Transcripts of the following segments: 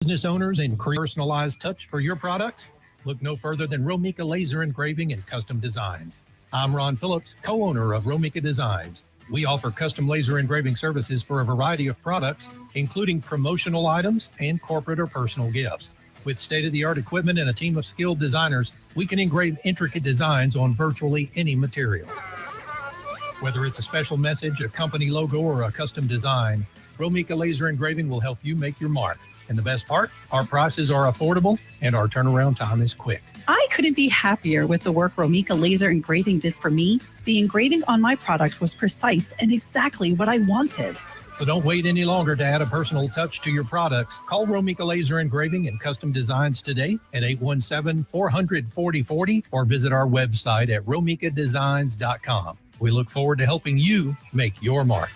Business owners and create a personalized touch for your products? Look no further than Romika Laser Engraving and Custom Designs. I'm Ron Phillips, co-owner of Romika Designs. We offer custom laser engraving services for a variety of products, including promotional items and corporate or personal gifts. With state-of-the-art equipment and a team of skilled designers, we can engrave intricate designs on virtually any material. Whether it's a special message, a company logo, or a custom design, Romika Laser Engraving will help you make your mark. And the best part, our prices are affordable and our turnaround time is quick. I couldn't be happier with the work Romika Laser Engraving did for me. The engraving on my product was precise and exactly what I wanted. So don't wait any longer to add a personal touch to your products. Call Romika Laser Engraving and Custom Designs today at 817-400-4040 or visit our website at romikadesigns.com. We look forward to helping you make your mark.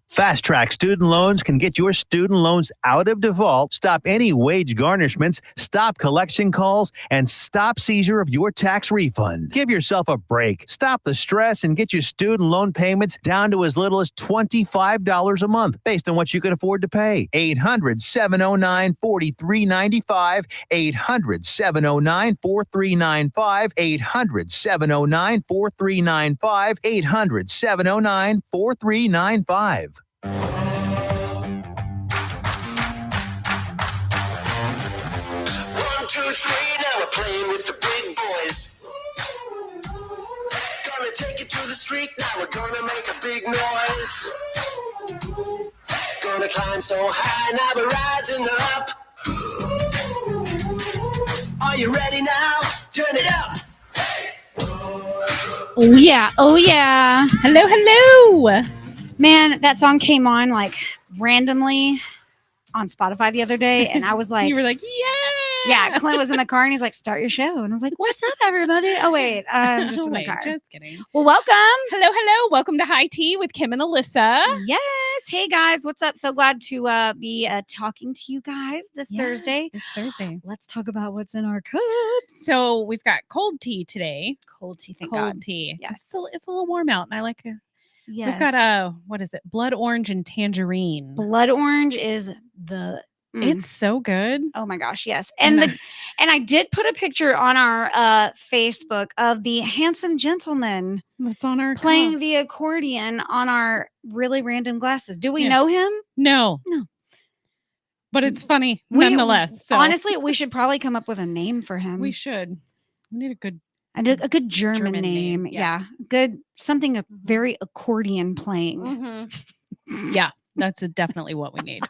Fast Track Student Loans can get your student loans out of default, stop any wage garnishments, stop collection calls, and stop seizure of your tax refund. Give yourself a break. Stop the stress and get your student loan payments down to as little as $25 a month based on what you can afford to pay. 800-709-4395, 800-709-4395, 800-709-4395, 800-709-4395. 1, 2, 3, now we're playing with the big boys. Gonna take it to the street, now we're gonna make a big noise. Gonna climb so high, now we're rising up. Are you ready now? Turn it up. Oh yeah, oh yeah. Hello, hello. Man, that song came on like randomly on Spotify the other day, and I was like, you were like, yeah. Clint was in the car, and he's like, start your show, and I was like, what's up, everybody? Oh wait, I'm just in the car. Just kidding. Well, welcome. Hello. Welcome to High Tea with Kim and Alyssa. Yes. Hey guys, what's up? So glad to be talking to you guys this Thursday. This Thursday. Let's talk about what's in our cups. So we've got cold tea today. Cold tea, thank cold God. tea. Yes. It's a little warm out, and I like it. Yes. We've got what is it? Blood orange and tangerine. Blood orange is the It's so good. Oh my gosh, yes. And I did put a picture on our Facebook of the handsome gentleman that's on our playing cups. the accordion on our really random glasses. Do we know him? No. But it's funny nonetheless. So. Honestly, we should probably come up with a name for him. We should. We need a good German name. Yeah. Good something very accordion playing. Mm-hmm. Yeah, that's definitely what we need.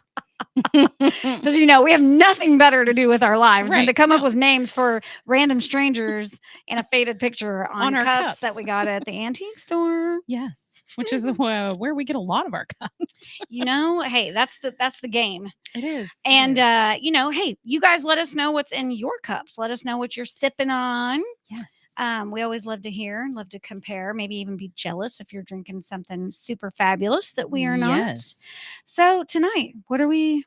Because we have nothing better to do with our lives than to come up with names for random strangers and a faded picture on our cups that we got at the antique store. Yes, which is where we get a lot of our cups. Hey, that's the game. It is. And hey, you guys let us know what's in your cups. Let us know what you're sipping on. Yes. We always love to hear, love to compare, maybe even be jealous if you're drinking something super fabulous that we are not. Yes. So tonight, what are we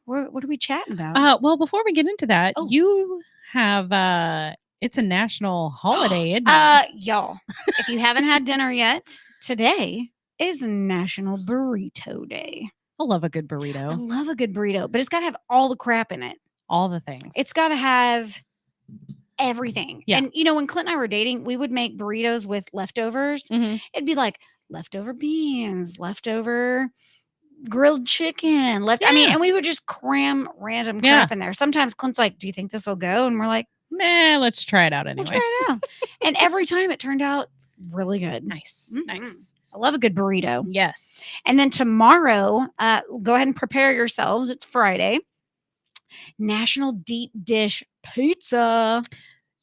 chatting about? Well, before we get into that, you have it's a national holiday, isn't it? Y'all, if you haven't had dinner yet, today is National Burrito Day. I love a good burrito. I love a good burrito, but it's got to have all the crap in it. All the things. It's got to have everything. Yeah. And when Clint and I were dating, we would make burritos with leftovers. Mm-hmm. It'd be like leftover beans, leftover grilled chicken, and we would just cram random crap in there. Sometimes Clint's like, do you think this will go? And we're like, nah, let's try it out anyway. We'll try it out. And every time it turned out really good. Nice. Mm-hmm. Nice. I love a good burrito. Yes. And then tomorrow, go ahead and prepare yourselves. It's Friday. National Deep Dish Pizza.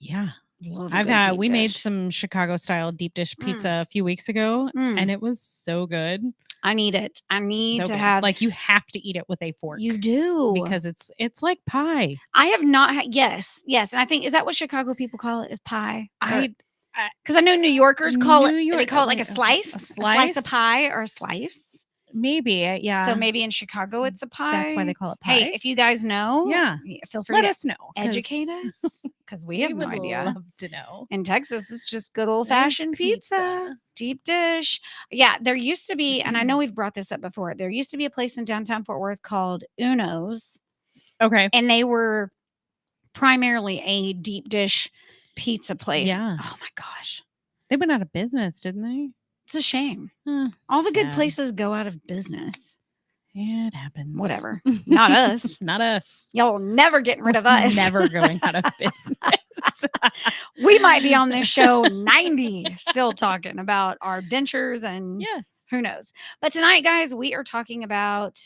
Yeah. We made some Chicago style deep dish pizza a few weeks ago and it was so good. I need it. I need to have you have to eat it with a fork. You do. Because it's like pie. I have not yes. And I think is that what Chicago people call it? Is pie? Because I know New Yorkers call it like a slice? A slice of pie or a slice. Maybe, yeah. So maybe in Chicago it's a pie. That's why they call it pie. Hey, if you guys know, feel free let to us know. Educate us because we have no idea. Love to know. In Texas, it's just good old fashioned pizza, deep dish. Yeah, there used to be, and I know we've brought this up before. There used to be a place in downtown Fort Worth called Uno's. Okay. And they were primarily a deep dish pizza place. Yeah. Oh my gosh. They went out of business, didn't they? It's a shame. All the good Sad. places go out of business. Yeah, it happens. Whatever. Not us. Not us. Y'all never getting rid of us. Never going out of business. We might be on this show 90 still talking about our dentures and Yes. who knows. But tonight, guys, we are talking about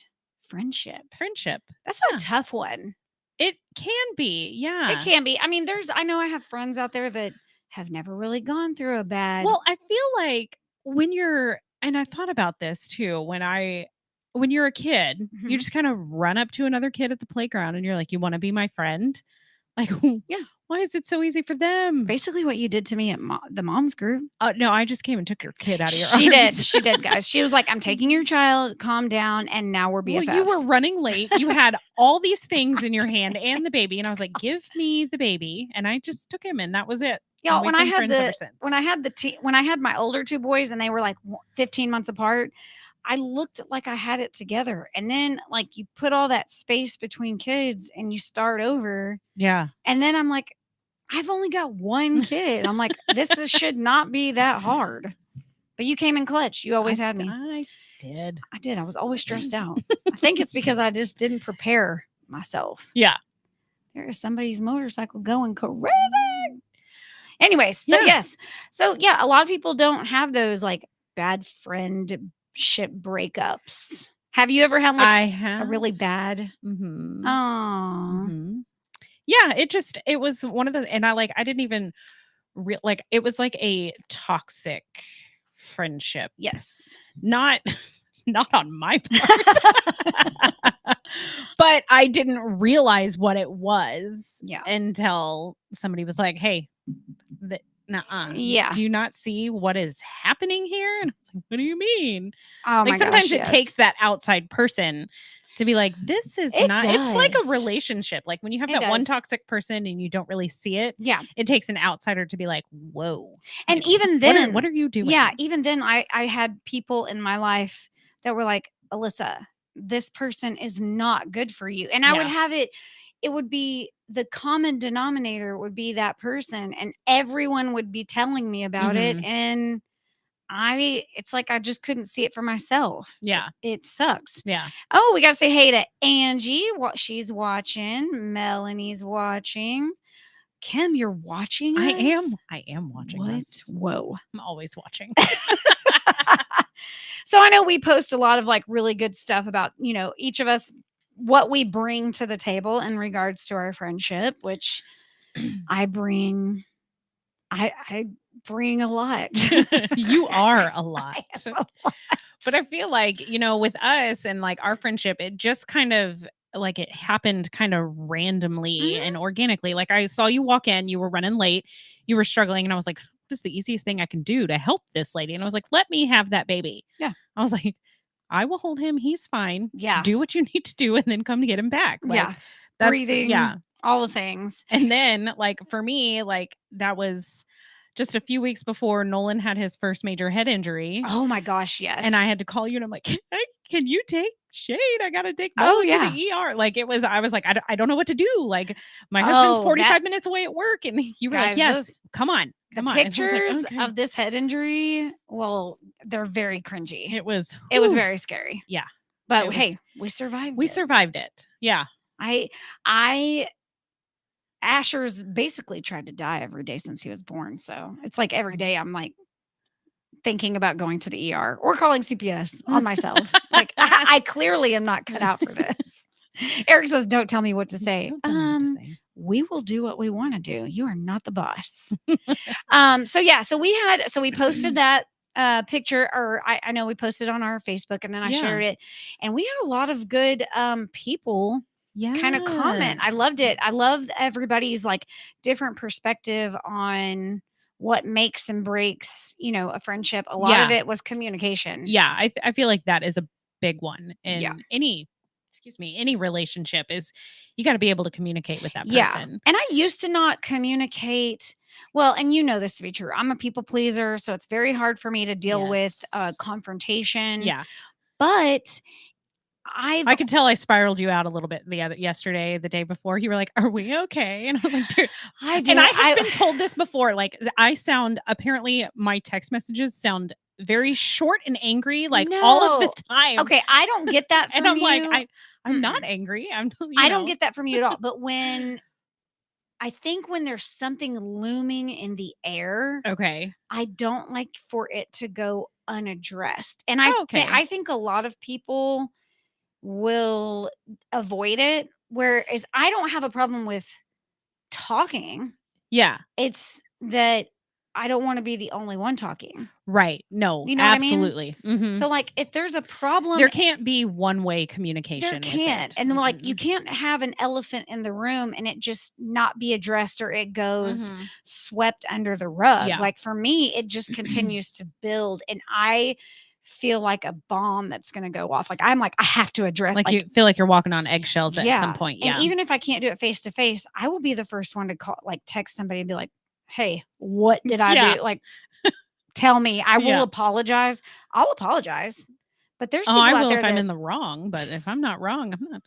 friendship. Friendship. That's a Yeah. tough one. It can be. Yeah. It can be. I mean, I know I have friends out there that have never really gone through a bad. Well, I feel like and I thought about this too, when you're a kid, you just kind of run up to another kid at the playground and you're like, you want to be my friend? Like, Yeah. Why is it so easy for them? It's basically what you did to me at the mom's group. No, I just came and took your kid out of your She did. arms. She did, guys. She was like, I'm taking your child, calm down, and now we're BFFs. Well, you were running late. You had all these things in your hand and the baby. And I was like, give me the baby. And I just took him and that was it. Yeah, when I had my older two boys and they were like 15 months apart, I looked like I had it together. And then like you put all that space between kids and you start over. Yeah. And then I'm like, I've only got one kid. I'm like, should not be that hard. But you came in clutch. You always had me. I did. I was always stressed out. I think it's because I just didn't prepare myself. Yeah. There is somebody's motorcycle going crazy. Anyways, so yes. So yeah, a lot of people don't have those like bad friendship breakups. Have you ever had I have a really bad? Mm-hmm. Oh. Mm-hmm. Yeah, it was one of the, and I didn't even it was like a toxic friendship. Yes. Not on my part. But I didn't realize what it was until somebody was like, hey, nuh-uh. Yeah. Do you not see what is happening here? And I was like, what do you mean? Oh my sometimes gosh, it takes that outside person to be like, this is It not, it's like a does. relationship. Like when you have It that one does. toxic person and you don't really see it. Yeah. It takes an outsider to be like, whoa. And even then, what are you doing? Yeah. Even then I had people in my life that were like, Alyssa, this person is not good for you. And I would have it would be the common denominator would be that person and everyone would be telling me about it. And it's like I just couldn't see it for myself. Yeah. It sucks. Yeah. Oh, we got to say hey to Angie. She's watching. Melanie's watching. Kim, you're watching us? I am watching What? this. Whoa. I'm always watching. So I know we post a lot of like really good stuff about, each of us, what we bring to the table in regards to our friendship, which I bring a lot. You are a lot. I am a lot. But I feel like, with us and like our friendship, it just kind of like it happened kind of randomly and organically. Like I saw you walk in, you were running late, you were struggling, and I was like, what is the easiest thing I can do to help this lady? And I was like, let me have that baby. Yeah. I was like, I will hold him. He's fine. Yeah. Do what you need to do and then come to get him back. Like, that's, breathing. Yeah. All the things. And then like for me, like that was just a few weeks before Nolan had his first major head injury. Oh my gosh, yes. And I had to call you and I'm like, hey, can you take Shade? I got to take Nolan to the ER. Like I was like, I don't know what to do. Like my husband's 45 minutes away at work. And you were like, yes, come on. The pictures of this head injury, well, they're very cringy. It was very scary. Yeah. But hey, we survived We survived it. Yeah. Asher's basically tried to die every day since he was born. So it's like every day I'm like thinking about going to the ER or calling CPS on myself. Like I clearly am not cut out for this. Eric says, don't tell me what to say. We will do what we want to do. You are not the boss. So we posted that picture, or I know we posted on our Facebook and then I shared it, and we had a lot of good people kind of comment. I loved it. I loved everybody's like different perspective on what makes and breaks, a friendship. A lot of it was communication. Yeah. I feel like that is a big one in any relationship is you got to be able to communicate with that person. Yeah. And I used to not communicate well, and you know this to be true. I'm a people pleaser, so it's very hard for me to deal with confrontation. Yeah. But I could tell I spiraled you out a little bit the day before. You were like, "Are we okay?" And I was like, "Dude," and I have been told this before. Like, apparently my text messages sound very short and angry, like all of the time. Okay, I don't get that from and I'm you. like, I'm not angry. I don't get that from you at all. But I think when there's something looming in the air, okay. I don't like for it to go unaddressed. And Okay. I think a lot of people will avoid it. Whereas I don't have a problem with talking. Yeah. It's that I don't want to be the only one talking. Right. No, You know what I mean? absolutely. Mhm. So, like, if there's a problem, There can't be one-way communication. there with can't. it. And then, like, Mhm. you can't have an elephant in the room and it just not be addressed or it goes Mhm. swept under the rug. Yeah. Like, for me, it just continues to build. And I feel like a bomb that's going to go off. Like, I'm like, I have to address, Like, you feel like you're walking on eggshells at some yeah. point. And Yeah. even if I can't do it face to face, I will be the first one to call, like, text somebody and be like, hey, what did I Yeah. do? Like, tell me. I will Yeah. apologize. I'll apologize. But there's Oh, people I out will there if I'm that in the wrong, but if I'm not wrong, I'm not.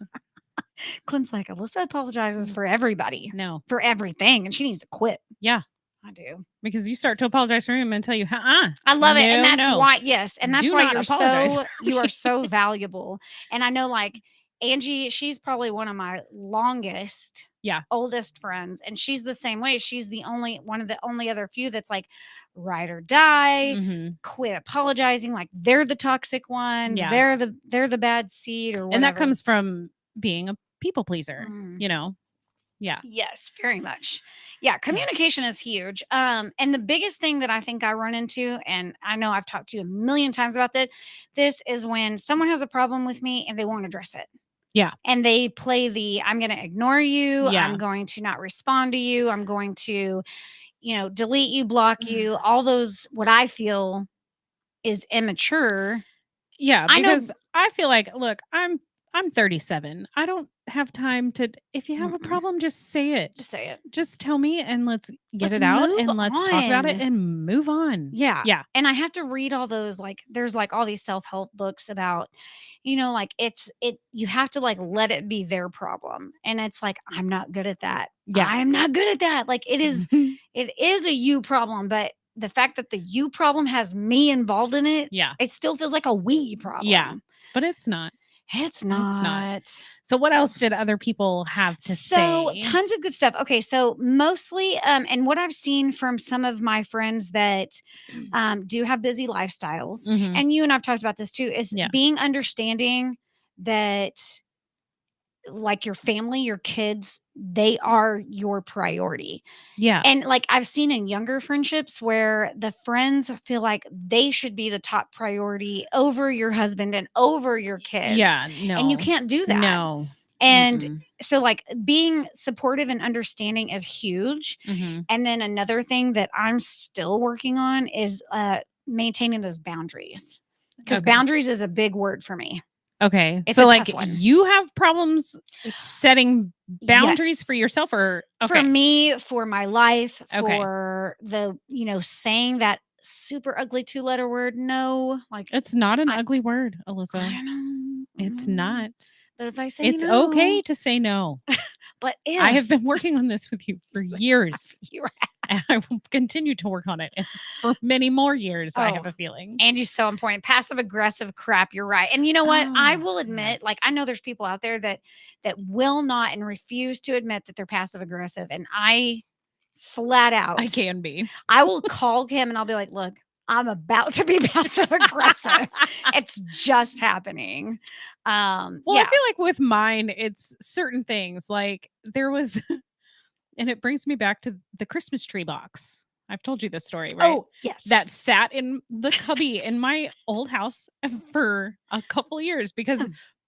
Clint's like, Alyssa apologizes for everybody, No. for everything, and she needs to quit. Yeah. I do. Because you start to apologize for him and tell you, I love it. And that's why, yes. And that's Do why not you're apologize so, for you are me. so valuable. And I know, like, Angie, she's probably one of my longest, Yeah. oldest friends. And she's the same way. She's one of the only other few that's like, ride or die, Mhm. quit apologizing. Like, they're the toxic ones. Yeah. They're the bad seed or whatever. And that comes from being a people pleaser, Mm. you know? Yeah. Yes, very much. Yeah, communication is huge. And the biggest thing that I think I run into, and I know I've talked to you a million times about this is when someone has a problem with me and they won't address it. Yeah. And they play I'm going to ignore you. Yeah. I'm going to not respond to you. I'm going to, delete you, block you, all those, what I feel is immature. Yeah, I know. because I feel like, look, I'm 37. I don't have time to. If you have a Mm-mm. problem, just say it. Just say it. Just tell me and let's get Let's it out move and let's talk about it on. and move on. Yeah. Yeah. And I have to read all those, like, there's like all these self-help books about, like, you have to, like, let it be their problem. And it's like, I'm not good at that. Yeah. I'm not good at that. Like, it is a you problem, but the fact that the you problem has me involved in it, Yeah. it still feels like a we problem. Yeah. But it's not. It's not. So what else did other people have to So say? tons of good stuff. Okay, so mostly, and what I've seen from some of my friends that do have busy lifestyles, Mhm. and you and I've talked about this too, is Yeah. being understanding that, like, your family, your kids, they are your priority. Yeah. And, like, I've seen in younger friendships where the friends feel like they should be the top priority over your husband and over your kids. Yeah. No. And you can't do that. No. And Mm-mm. so, like, being supportive and understanding is huge. Mhm. And then another thing that I'm still working on is maintaining those boundaries, because Okay. boundaries is a big word for me. Okay. It's So, a like, tough one. you have problems boundaries for Yes. yourself, or For okay. me, for my life, Okay. for the, saying that super ugly 2-letter word, no. Like, It's not an I- ugly word, I Alyssa. don't know. It's not. But if I say It's no, okay to say no. But if I have been working on this with you for years, you're and I will continue to work on it for many more years, I have Oh. a feeling. Angie's so important. Passive aggressive crap. You're right. And you know what? I Oh, will admit, like, yes. I know there's people out there that will not and refuse to admit that they're passive aggressive. And I flat out, I can be. I will call him and I'll be like, look, I'm about to be passive aggressive. It's just happening. Well, Yeah. I feel like with mine, it's certain things. Like there was, and it brings me back to the Christmas tree box. I've told you this story, right? Oh, yes. That sat in the cubby in my old house for a couple years because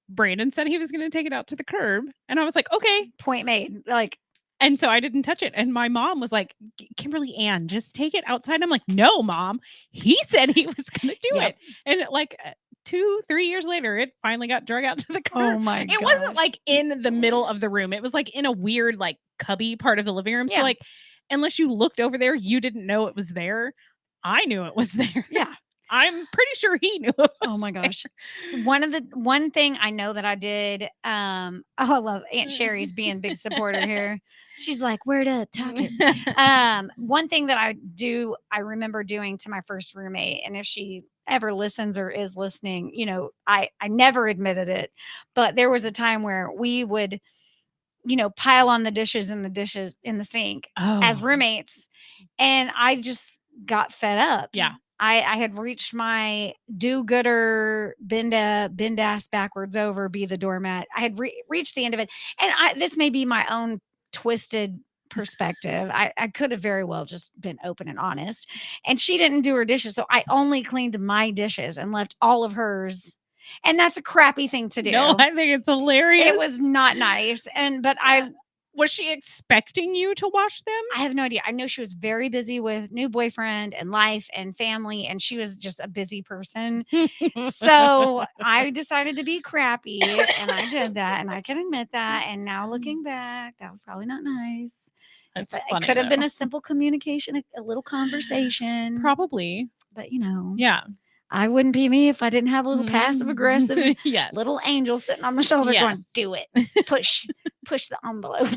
Brandon said he was going to take it out to the curb. And I was like, okay. Point made. Like, And so I didn't touch it. And my mom was like, Kimberly Ann, just take it outside. I'm like, no, mom. He said he was going to do Yep. it. And like 2-3 years later, it finally got drug out to the curb. oh my God. It wasn't like in the middle of the room. It was like in a weird, like cubby part of the living room. Yeah. So like, unless you looked over there, you didn't know it was there. I knew it was there. Yeah. I'm pretty sure he knew. Oh my gosh. One thing I know that I did, I love Aunt Sherry's being big supporter here. She's like, word up, talk it. One thing that I remember doing to my first roommate, and if she ever listens or is listening, I never admitted it, but there was a time where we would, pile on the dishes in the sink as Oh, roommates. And I just got fed up. yeah. I had reached my do-gooder, bend ass backwards over, be the doormat. I had reached the end of it. And this may be my own twisted perspective. I could have very well just been open and honest. And she didn't do her dishes. So I only cleaned my dishes and left all of hers. And that's a crappy thing to do. No, I think it's hilarious. It was not nice. But was she expecting you to wash them? I have no idea. I know she was very busy with new boyfriend and life and family, and she was just a busy person. So I decided to be crappy, and I did that, and I can admit that. And now looking back, that was probably not nice. That's It funny, could have been though. a simple communication, a little conversation. Probably. But Yeah. I wouldn't be me if I didn't have a little passive aggressive Yes. little angel sitting on my shoulder going, Yes. do it. Push the envelope.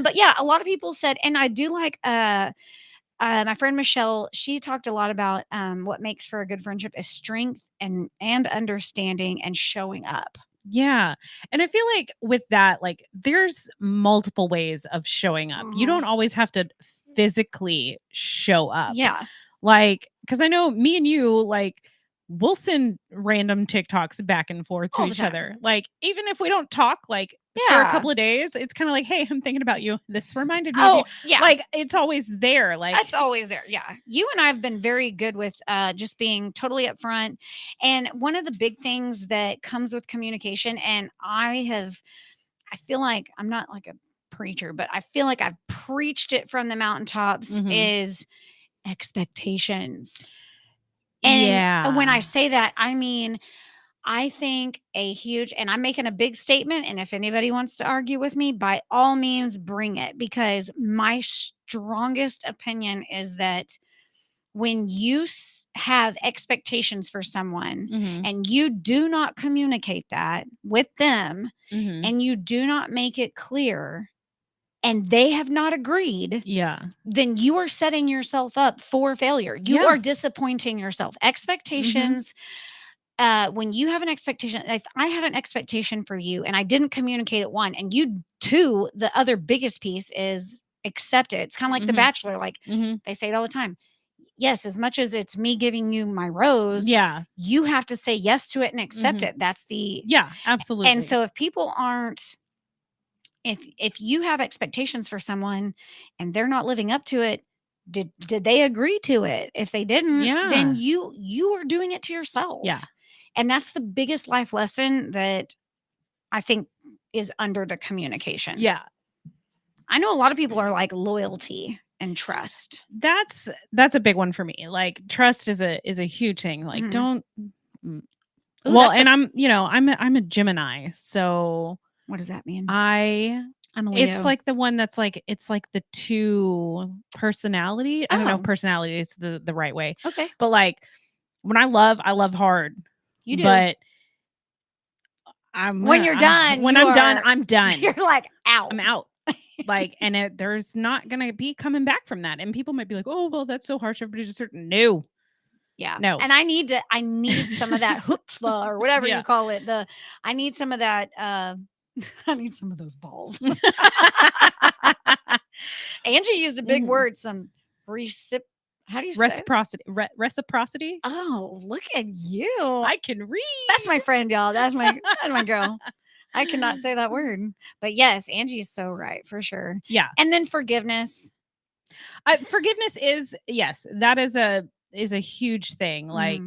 But yeah, a lot of people said, and I do like my friend Michelle, she talked a lot about what makes for a good friendship is strength and understanding and showing up. Yeah. And I feel like with that, like there's multiple ways of showing up. You don't always have to physically show up. Yeah. Like, because I know me and you, like, we'll send random TikToks back and forth to All the each time. other. Like, even if we don't talk, like, for a couple of days, it's kind of like, hey, I'm thinking about you. This reminded me of you. Oh, yeah. Like, it's always there. Like, That's always there. Yeah. You and I have been very good with just being totally upfront. And one of the big things that comes with communication, and I feel like I'm not like a preacher, but I feel like I've preached it from the mountaintops is expectations. And when I say that, I mean, I think and I'm making a big statement. And if anybody wants to argue with me, by all means, bring it, because my strongest opinion is that when you have expectations for someone and you do not communicate that with them and you do not make it clear and they have not agreed, then you are setting yourself up for failure. You are disappointing yourself. Expectations. When you have an expectation, if I had an expectation for you and I didn't communicate it, one, and you two, the other biggest piece is accept it. It's kind of like The Bachelor. Like they say it all the time. Yes, as much as it's me giving you my rose, you have to say yes to it and accept it. That's absolutely. And so if people aren't, if you have expectations for someone and they're not living up to it, did they agree to it? If they didn't, then you are doing it to yourself. Yeah. And that's the biggest life lesson that I think is under the communication. Yeah. I know a lot of people are like loyalty and trust. That's a big one for me. Like trust is a huge thing. Like don't Ooh, well, and I'm a Gemini, so what does that mean? I'm a Leo. It's like the one that's like it's like the two personality. I don't know if personality is the right way. Okay. But like when I love hard. You do. But when you're done, done, I'm done. You're like out. I'm out. Like, and there's not gonna be coming back from that. And people might be like, "Oh, well, that's so harsh." Everybody just certain no. Yeah. No. And I need some of that chutzpah or whatever you call it. I need some of that. I need some of those balls. Angie used a big word. Some how do you say reciprocity? Reciprocity. Oh, look at you! I can read. That's my friend, y'all. That's my girl. I cannot say that word, but yes, Angie is so right for sure. Yeah. And then forgiveness. Forgiveness is that is a huge thing. Like,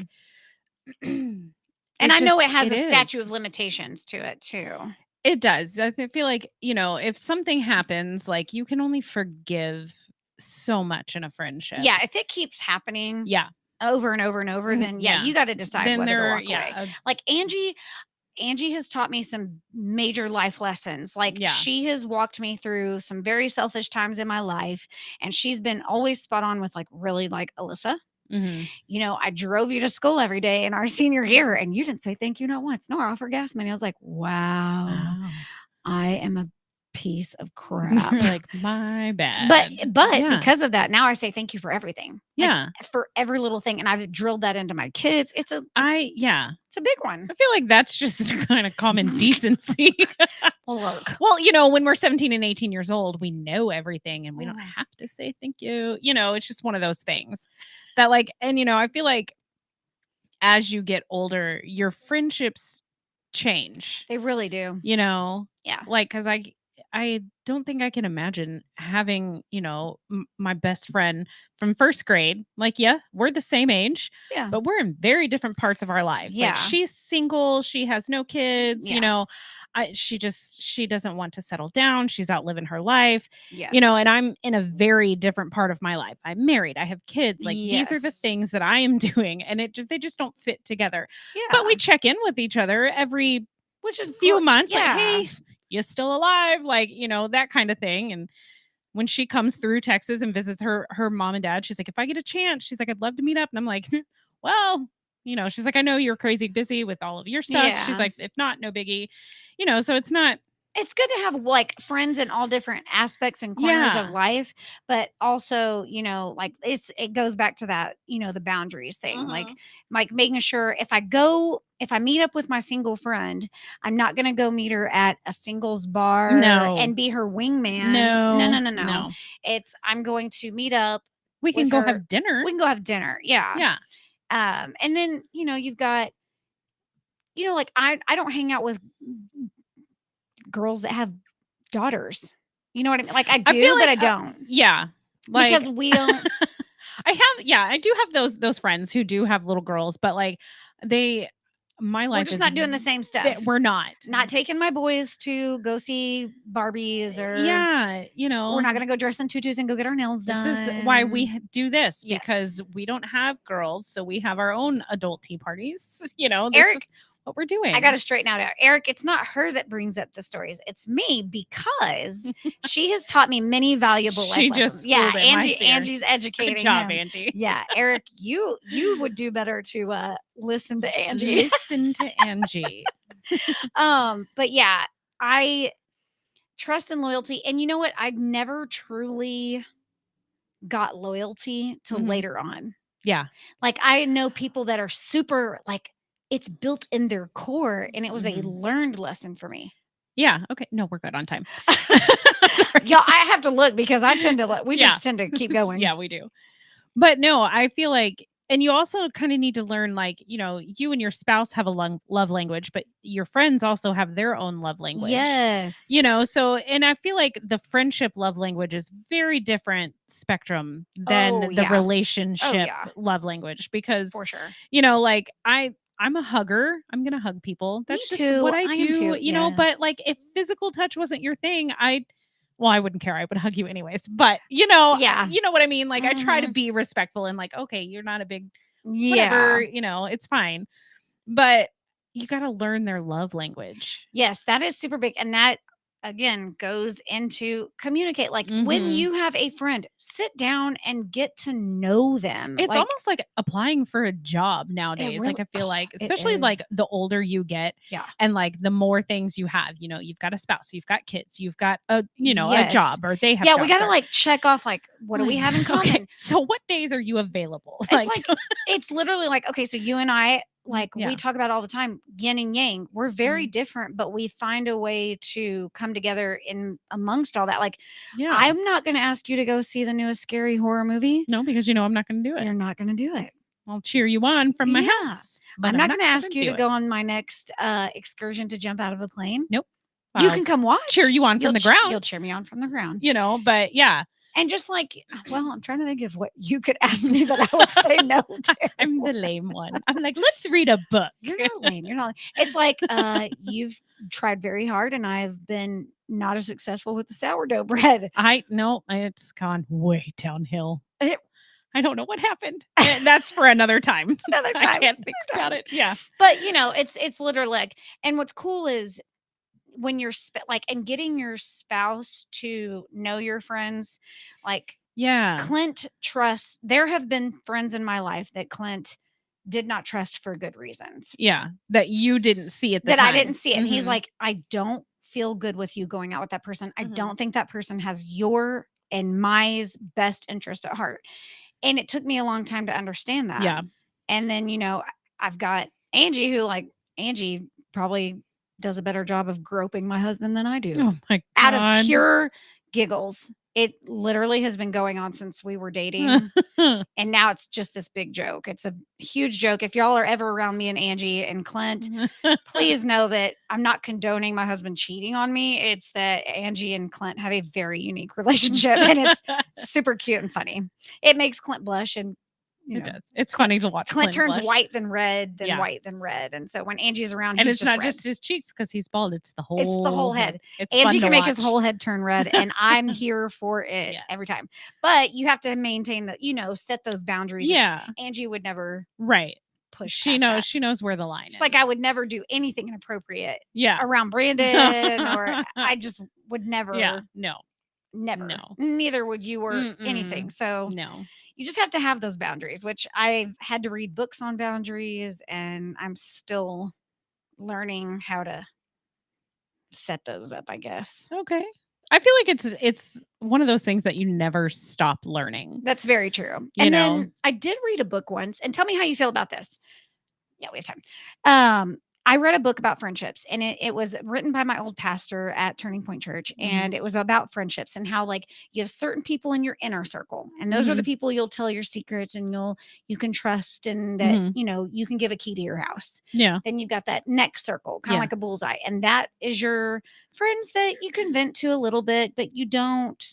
and I know it has a statute of limitations to it too. It does. I feel like, if something happens, like you can only forgive so much in a friendship. Yeah. If it keeps happening. Yeah. Over and over and over, then you got to decide whether to walk away. Like Angie has taught me some major life lessons. Like she has walked me through some very selfish times in my life, and she's been always spot on with like really like Alyssa, You know, I drove you to school every day in our senior year and you didn't say thank you not once, nor offer gas money. I was like, wow, Wow. I am a piece of crap. You're like, my bad. But because of that, now I say thank you for everything. Like, Yeah. for every little thing. And I've drilled that into my kids. It's a big one. I feel like that's just kind of common decency. Well, look. Well, you know, when we're 17 and 18 years old, we know everything and we don't Mm. have to say thank you. You know, it's just one of those things that, like, and, you know, I feel like as you get older, your friendships change, They really do. you know? Yeah. Like, cause I don't think I can imagine having, you know, my best friend from first grade. Like, yeah, we're the same age, Yeah. but we're in very different parts of our lives. Like, Yeah. she's single, she has no kids, you Yeah. know. She doesn't want to settle down. She's out living her life, Yes. you know, and I'm in a very different part of my life. I'm married, I have kids. Like, these are the Yes. things that I am doing, and they just don't fit together. But we Yeah. check in with each other every Which is few months, like, yeah. hey, you still alive? Like, you know, that kind of thing. And when she comes through Texas and visits her mom and dad, she's like, if I get a chance, she's like, I'd love to meet up. And I'm like, well, you know, she's like, I know you're crazy busy with all of your stuff. She's Yeah. like, if not, no biggie. You know, so it's not. It's good to have like friends in all different aspects and corners of Yeah. life, but also, you know, like it goes back to that, you know, the boundaries thing. Mhm. Like making sure if I meet up with my single friend, I'm not gonna go meet her at a singles bar No. and be her wingman. No. No. I'm going to meet up We can with go her. have dinner. We can go have dinner. Yeah. Yeah. And then, you know, you've got, you know, like I don't hang out with girls that have daughters. You know what I mean? Like I I do, feel but like, I don't. yeah. Like, Because we don't. I do have those friends who do have little girls, but like my We're life just is not doing the same stuff. we're not. Not taking my boys to go see Barbies or Yeah, you we're know, not gonna go dress in tutus and go get our nails this done. is why we do this, Yes. because we don't have girls, so we have our own adult tea parties. You know, this Eric, is what we're doing. I gotta straighten out Eric. It's not her that brings up the stories. It's me because she has taught me many valuable She life just lessons. Yeah, schooled him, I see her. Angie's educating Good job, him. Angie. Yeah, Eric, you would do better to listen to Angie. Listen to Angie. But yeah, I trust and loyalty. And you know what? I never truly got loyalty till Mhm. later on. Yeah. Like I know people that are super like it's built in their core and it was a Mhm. learned lesson for me. Yeah. Okay. No, we're good on time. Y'all, I have to look because I tend to we Yeah. just tend to keep going. Yeah, we do. But no, I feel like, and you also kind of need to learn, like, you know, you and your spouse have a love language, but your friends also have their own love language. Yes. You know, so, and I feel like the friendship love language is very different spectrum than Oh, the yeah. relationship yeah. love language, because, For sure. you know, like I'm a hugger. I'm going to hug people. That's just too. what I I am do, too. you know, but Yes. like if physical touch wasn't your thing, well, I wouldn't care. I would hug you anyways. But you know, Yeah. you know what I mean? Like I try to Mhm. be respectful and like, okay, you're not a big Yeah. whatever, you know, it's fine. But you got to learn their love language. Yes, that is super big. And that again goes into communicate. Like when Mhm. you have a friend, sit down and get to know them. It's like, almost like applying for a job nowadays. Like I feel like, especially like the older you get, Yeah. and like the more things you have, you know, you've got a spouse, you've got kids, you've got a, you know, a Yes. job, or they have Yeah, we jobs, gotta or- like check off like what do we have in common? Okay, so what days are you available? It's like it's literally like, okay, so you and I, like Yeah. we talk about all the time, yin and yang. We're very Mhm. different, but we find a way to come together in amongst all that. Like, Yeah. I'm not gonna ask you to go see the newest scary horror movie. No, because you know I'm not going to do it. You're not gonna do it. I'll cheer you on from my Yeah. house. But I'm not gonna ask you to do go it. on my next excursion to jump out of a plane. Nope. You I'll can come watch. cheer you on from the ground. You'll cheer me on from the ground. You know, but yeah. And just like, well, I'm trying to think of what you could ask me that I would say no to. I'm the lame one. I'm like, let's read a book. You're not lame. You're not. It's like you've tried very hard, and I've been not as successful with the sourdough bread. It's gone way downhill. It- I don't know what happened. That's for another time. It's another I time. can't think about it. Yeah. But you know, it's literally like, and what's cool is when you're like, and getting your spouse to know your friends, like Yeah. Clint trusts. There have been friends in my life that Clint did not trust for good reasons. Yeah. That you didn't see at the That time. I didn't see it. And he's Mhm. like, I don't feel good with you going out with that person. I Mhm. don't think that person has your and my best interest at heart. And it took me a long time to understand that. Yeah. And then, I've got Angie who Angie probably does a better job of groping my husband than I do. Oh my Out God. of pure giggles. It literally has been going on since we were dating. And now it's just this big joke. It's a huge joke. If y'all are ever around me and Angie and Clint, please know that I'm not condoning my husband cheating on me. It's that Angie and Clint have a very unique relationship, and it's super cute and funny. It makes Clint blush, and It does. It's funny to watch. Clint turns blush. white then red, then Yeah. white then red. And so when Angie's around, And he's it's not red. just his cheeks because he's bald. It's the whole. It's the whole head. It's Angie fun to can make his watch. whole head turn red, and I'm here for it every Yes. time. But you have to maintain that, set those boundaries. Yeah. Angie would never Right. push. She past knows. that. She knows where the line She's is. like, I would never do anything inappropriate Yeah. around Brandon, or I just would never. Yeah. No. Never. No. Neither would you or Mm-mm. anything. So No. you just have to have those boundaries, which I've had to read books on boundaries, and I'm still learning how to set those up, I guess. Okay. I feel like it's one of those things that you never stop learning. That's very true. You And know? then I did read a book once, and tell me how you feel about this. Yeah, we have time. I read a book about friendships, and it was written by my old pastor at Turning Point Church, and it was about friendships and how you have certain people in your inner circle, and those are the people you'll tell your secrets and you can trust, and that you can give a key to your house. Yeah. Then you've got that next circle, kind of Yeah. like a bullseye, and that is your friends that you can vent to a little bit, but you don't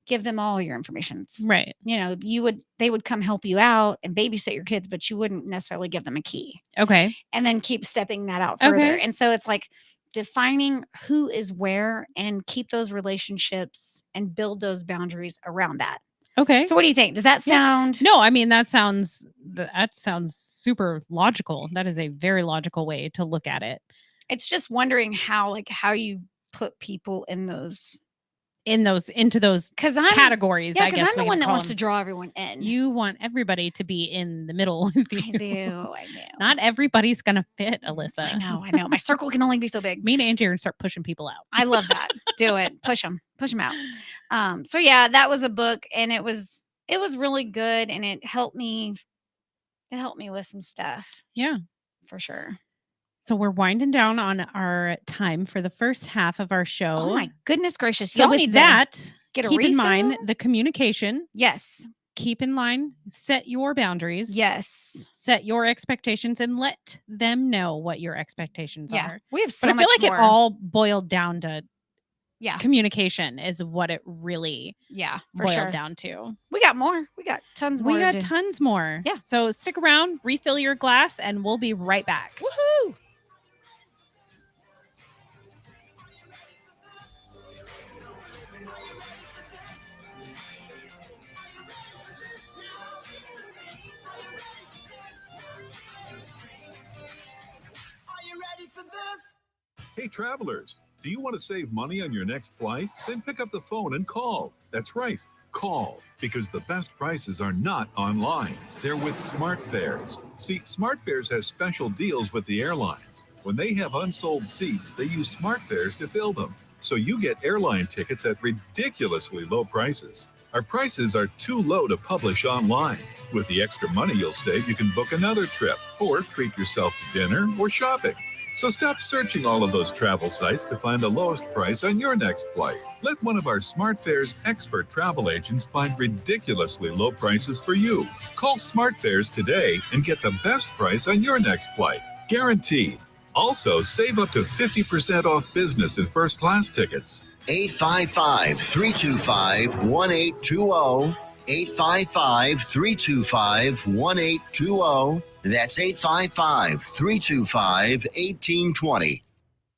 give them all your information. Right. They would come help you out and babysit your kids, but you wouldn't necessarily give them a key. Okay. And then keep stepping that out further. Okay. And so it's like defining who is where and keep those relationships and build those boundaries around that. Okay. So what do you think? Does that sound? No, I mean that sounds super logical. That is a very logical way to look at it. It's just wondering how you put people into those categories. Yeah, I because guess I'm the one that wants to draw everyone in. You want everybody to be in the middle with you. I do. Not everybody's gonna fit, Alyssa. I know. My circle can only be so big. Me and Angie are gonna start pushing people out. I love that. Do it. Push them out. So yeah, that was a book, and it was really good, and it helped me with some stuff. Yeah, for sure. So we're winding down on our time for the first half of our show. Oh my goodness gracious. So with that, keep in mind the communication. Yes. Keep in line, set your boundaries. Yes. Set your expectations and let them know what your expectations are. We have so much more. But I feel like it all boiled down to communication is what it really boiled down to. We got more. We got tons more. We got tons more. Yeah. So stick around, refill your glass, and we'll be right back. Woohoo! Hey, travelers, do you want to save money on your next flight? Then pick up the phone and call. That's right, call, because the best prices are not online. They're with SmartFares. See, SmartFares has special deals with the airlines. When they have unsold seats, they use SmartFares to fill them. So you get airline tickets at ridiculously low prices. Our prices are too low to publish online. With the extra money you'll save, you can book another trip or treat yourself to dinner or shopping. So stop searching all of those travel sites to find the lowest price on your next flight. Let one of our SmartFares expert travel agents find ridiculously low prices for you. Call SmartFares today and get the best price on your next flight. Guaranteed. Also, save up to 50% off business and first class tickets. 855-325-1820. 855-325-1820. That's 855-325-1820.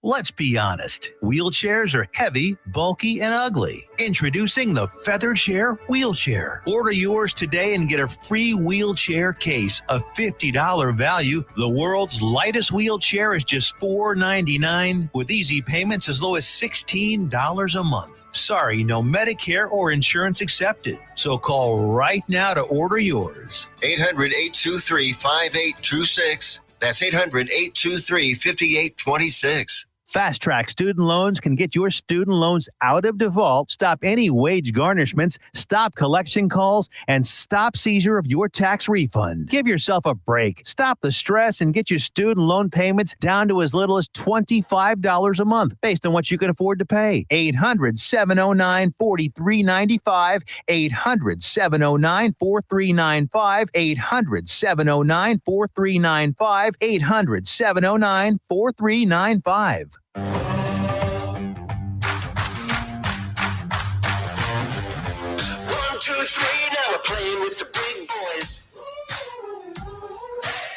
Let's be honest, wheelchairs are heavy, bulky, and ugly. Introducing the Feather Chair Wheelchair. Order yours today and get a free wheelchair case, a $50 value. The world's lightest wheelchair is just $4.99 with easy payments as low as $16 a month. Sorry, no Medicare or insurance accepted. So call right now to order yours. 800-823-5826. That's 800-823-5826. Fast Track Student Loans can get your student loans out of default, stop any wage garnishments, stop collection calls, and stop seizure of your tax refund. Give yourself a break. Stop the stress and get your student loan payments down to as little as $25 a month based on what you can afford to pay. 800-709-4395. 800-709-4395. 800-709-4395. 800-709-4395. 1, 2, 3, now we're playing with the big boys.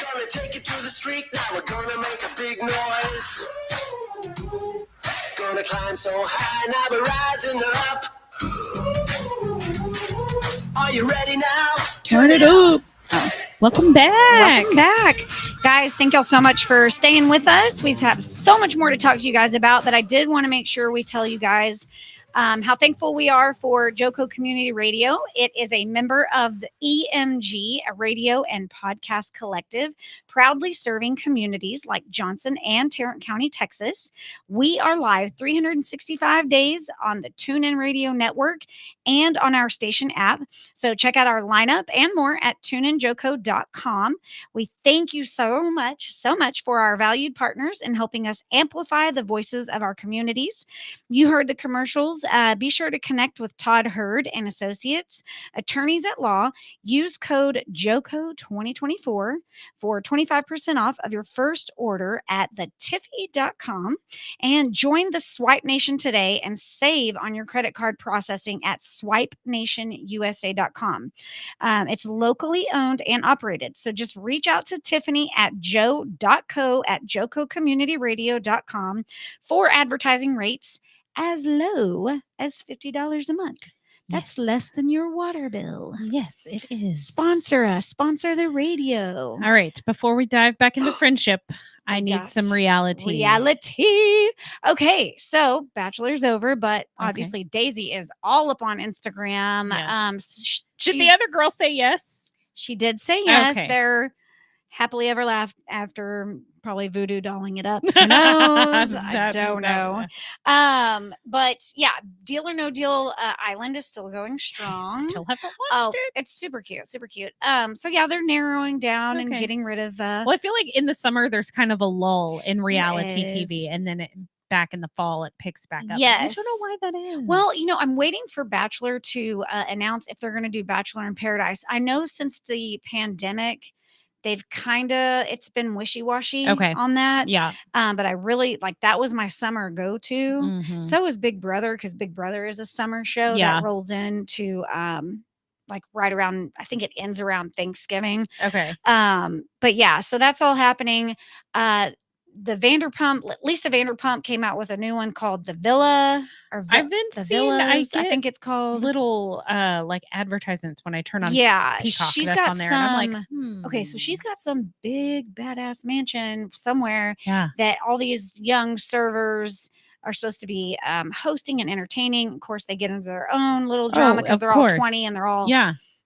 Gonna take it to the street, now we're gonna make a big noise. Gonna climb so high, now we're rising up. Are you ready now? Turn it up. Welcome back. Welcome back. Guys, thank y'all so much for staying with us. We have so much more to talk to you guys about, but I did want to make sure we tell you guys how thankful we are for Joco Community Radio. It is a member of the EMG, a radio and podcast collective, proudly serving communities like Johnson and Tarrant County, Texas. We are live 365 days on the TuneIn Radio Network and on our station app. So check out our lineup and more at tuneinjoco.com. We thank you so much for our valued partners in helping us amplify the voices of our communities. You heard the commercials. Be sure to connect with Todd Hurd and Associates, attorneys at law. Use code JOCO2024 for 25% off of your first order at thetiffy.com, and join the Swipe Nation today and save on your credit card processing at swipenationusa.com. It's locally owned and operated. So just reach out to Tiffany at joe.co@jococommunityradio.com for advertising rates as low as $50 a month. That's less than your water bill. Yes, it is. Sponsor us. Sponsor the radio. All right. Before we dive back into friendship, I need some reality. Okay, so Bachelor's over, but obviously Daisy is all up on Instagram. Yes. Did the other girl say yes? She did say yes. Okay. They're happily ever after, probably voodoo dolling it up. Who knows? I don't know. But yeah, Deal or No Deal Island is still going strong. I still haven't watched it. It's super cute. So yeah, they're narrowing down and getting rid of well, I feel like in the summer there's kind of a lull in reality TV, and then back in the fall it picks back up. Yes. I don't know why that is. Well, I'm waiting for Bachelor to announce if they're going to do Bachelor in Paradise. I know since the pandemic they've it's been wishy-washy on that. Yeah. But I really that was my summer go-to. Mm-hmm. So is Big Brother, because Big Brother is a summer show that rolls into right around, I think it ends around Thanksgiving. Okay. But yeah, so that's all happening. The Lisa Vanderpump came out with a new one called The Villa. I've been seeing, I think it's called little advertisements when I turn on Peacock. She's got on there, some, and I'm like, okay, so she's got some big badass mansion somewhere Yeah. that all these young servers are supposed to be hosting and entertaining. Of course, they get into their own little drama because they're all 20 and they're all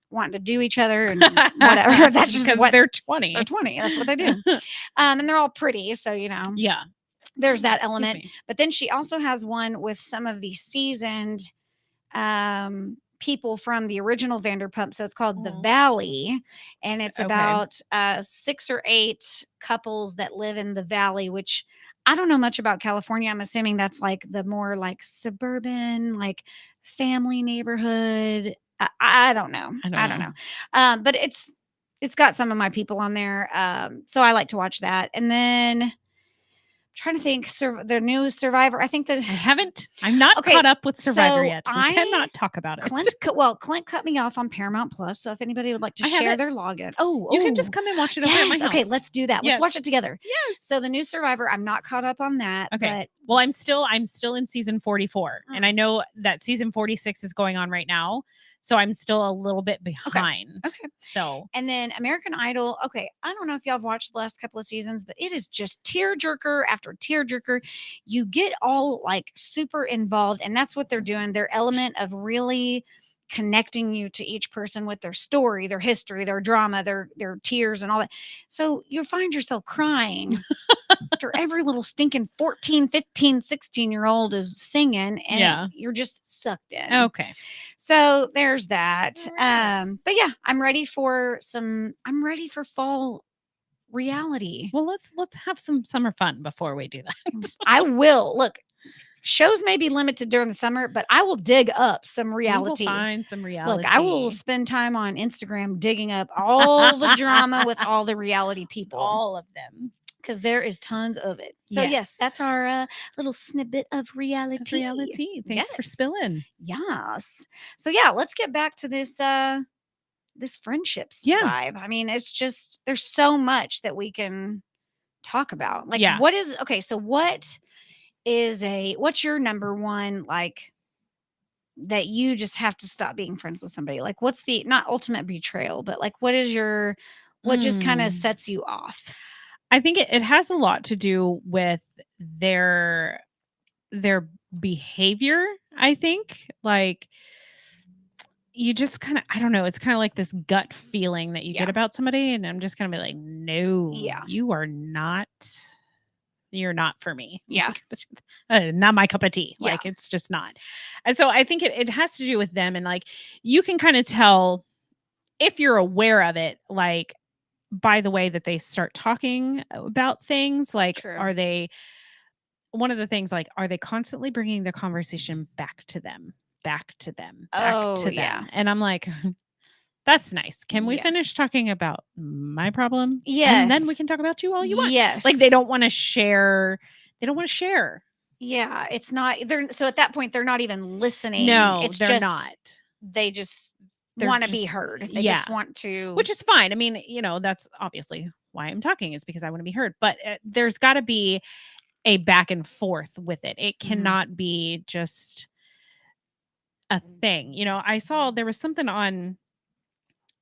wanting to do each other and whatever. That's just because they're 20. They're 20. That's what they do. And they're all pretty. So, Yeah. there's that element. But then she also has one with some of the seasoned people from the original Vanderpump. So it's called The Valley. And it's about 6 or 8 couples that live in the Valley, which I don't know much about California. I'm assuming that's the more suburban, family neighborhood. I don't know. I don't know. But it's got some of my people on there. So I like to watch that. And then trying to think. The new Survivor. I think that I'm not Okay, caught up with Survivor so yet. We cannot talk about it. Clint cut me off on Paramount Plus. So if anybody would like to I have share it. their login, You can just come and watch it over at my yes, house. okay, let's do that. Let's Yes. watch it together. Yes. So the new Survivor, I'm not caught up on that. Okay. But Well, I'm still in season 44, and I know that season 46 is going on right now, so I'm still a little bit behind. Okay. So, and then American Idol. Okay, I don't know if y'all have watched the last couple of seasons, but it is just tearjerker after tearjerker. You get all like super involved, and that's what they're doing. Their element of really connecting you to each person with their story, their history, their drama, their tears and all that. So you find yourself crying after every little stinking 14, 15, 16-year-old is singing, and you're just sucked in. okay. So there's that. Right. But yeah, I'm ready for fall reality. Well, let's have some summer fun before we do that. I will. Look, shows may be limited during the summer, but I will dig up some reality. We will find some reality. Look, I will spend time on Instagram digging up all the drama with all the reality people. All of them. Because there is tons of it. So yes, that's our little snippet of reality. Thanks for spilling. Yes. So yeah, let's get back to this this friendships vibe. I mean, it's just there's so much that we can talk about. Like what is what's your number one, like, that you just have to stop being friends with somebody? Like what's the not ultimate betrayal, but like what just kind of sets you off? I think it has a lot to do with their behavior. I think like you just kind of, I don't know, it's kind of like this gut feeling that you get about somebody, and I'm just gonna be like, no, you're not for me. Yeah. Not my cup of tea. Like it's just not. And so I think it has to do with them, and like you can kind of tell if you're aware of it, like by the way that they start talking about things. Like are they constantly bringing the conversation back to them? And I'm like, that's nice. Can we finish talking about my problem? Yes. And then we can talk about you all you want. Yes. Like they don't want to share. Yeah. It's not so at that point they're not even listening. No, they're not. They just want to be heard. They just want to, which is fine. I mean, that's obviously why I'm talking, is because I want to be heard. But there's got to be a back and forth with it. It cannot be just a thing. I saw there was something on,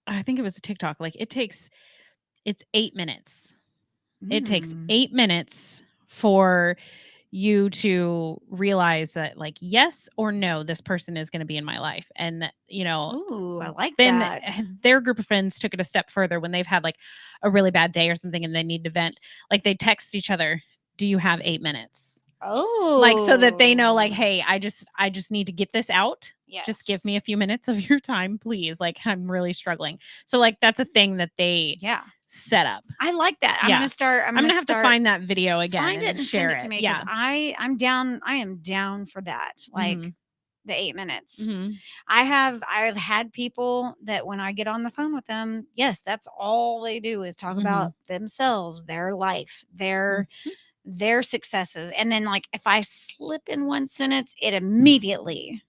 I think it was a TikTok, like it's 8 minutes. It takes 8 minutes for you to realize that, like, yes or no, this person is going to be in my life. And ooh, I like then that. Their group of friends took it a step further when they've had like a really bad day or something and they need to vent. Like they text each other, do you have 8 minutes? Oh, like so that they know, like, hey, I just need to get this out. Yes. Just give me a few minutes of your time, please. Like I'm really struggling. So like that's a thing that they set up. I like that. I'm gonna have to find that video again. Find it and share send it to me, because I'm down. I am down for that. Like the 8 minutes. I've had people that when I get on the phone with them, yes, that's all they do is talk about themselves, their life, their successes. And then like if I slip in one sentence, it immediately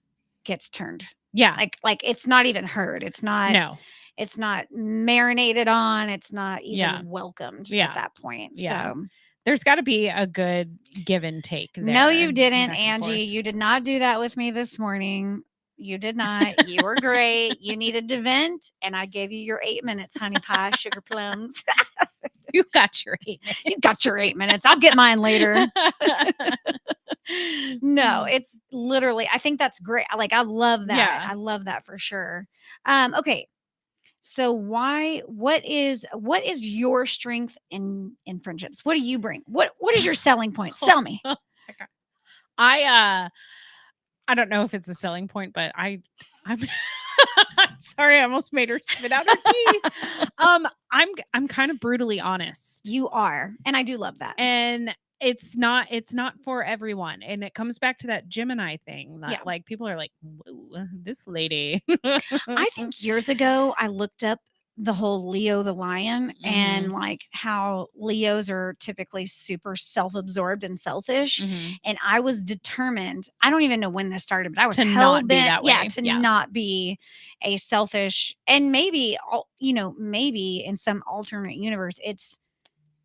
gets turned. Yeah. Like it's not even heard. It's not it's not marinated on. It's not even welcomed at that point. Yeah. So there's got to be a good give and take there. No, you didn't, Angie. You did not do that with me this morning. You did not. You were great. You needed to vent, and I gave you your 8 minutes, honey pie, sugar plums. You got your 8 minutes. You got your 8 minutes. I'll get mine later. No, it's literally, I think that's great. Like, I love that. Yeah. I love that for sure. Okay. So what is your strength in friendships? What do you bring? What is your selling point? Sell me. I don't know if it's a selling point, but I'm sorry, I almost made her spit out her tea. I'm kind of brutally honest. You are, and I do love that. And it's not for everyone. And it comes back to that Gemini thing that like people are like, whoa, this lady. I think years ago I looked up the whole Leo the lion and Mhm. like how Leos are typically super self-absorbed and selfish. Mhm. And I was determined, I don't even know when this started, but I was To hell not be bent, that yeah, way. to Yeah. not be a selfish, and maybe, maybe in some alternate universe, it's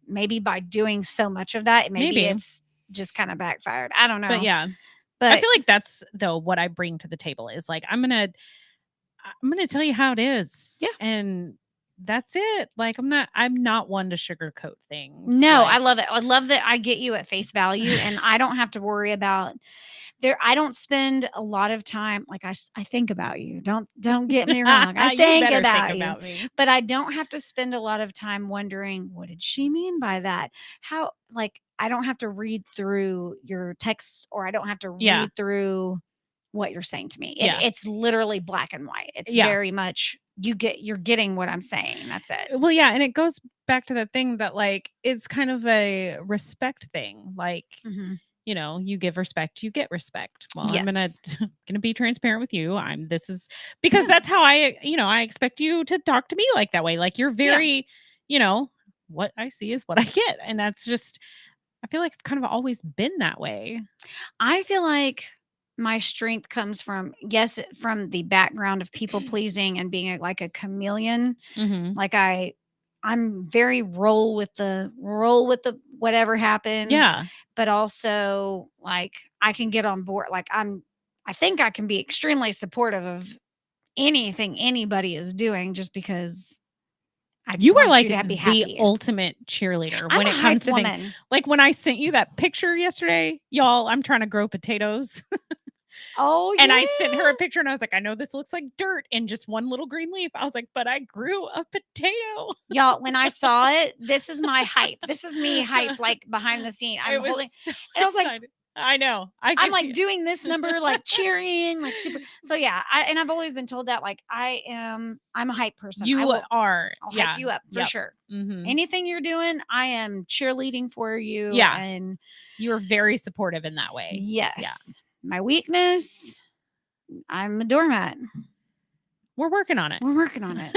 maybe by doing so much of that, maybe Maybe. it's just kind of backfired. I don't know. But yeah, I But feel like that's though what I bring to the table is like I'm gonna tell you how it is. Yeah. And that's it. Like I'm not one to sugarcoat things. no, I Like, love it. I love that I get you at face value and I don't have to worry about I don't spend a lot of time like I think about you. Don't get me wrong. I you think better think about you. about me. But I don't have to spend a lot of time wondering what did she mean by that? How like I don't have to read through your texts or I don't have to Yeah. read through what you're saying to me. Yeah. It's literally black and white. It's Yeah. very much you're getting what I'm saying. That's it. Well, yeah, and it goes back to that thing that like it's kind of a respect thing. Like, Mhm. you give respect, you get respect. Well, I'm Yes. gonna be transparent with you. This is because that's how I expect you to talk to me like that way. Like you're very, what I see is what I get. And that's just I feel like I've kind of always been that way. I feel like my strength comes from from the background of people pleasing and being like a chameleon. Mhm. Like I'm very roll with the whatever happens, Yeah. but also like I can get on board. Like I think I can be extremely supportive of anything anybody is doing just because I just You are want you like to be the happy. ultimate cheerleader I'm when a it comes hype to things. woman. Like when I sent you that picture yesterday, y'all, I'm trying to grow potatoes. Oh And yeah. I sent her a picture and I was like, I know this looks like dirt and just one little green leaf. I was like, but I grew a potato. Y'all, when I saw it, this is my hype. This is me hype, like behind the scene. I'm It was holding, so and I was like, excited. I know. I'm like doing this number, like cheering, like super. So yeah, I've always been told that, like I'm a hype person. You are. I'll hype Yeah. you up for Yep. sure. Mhm. Anything you're doing, I am cheerleading for you. Yeah. And You are very supportive in that way. yes, my weakness, I'm a doormat. We're working on it. We're working on it.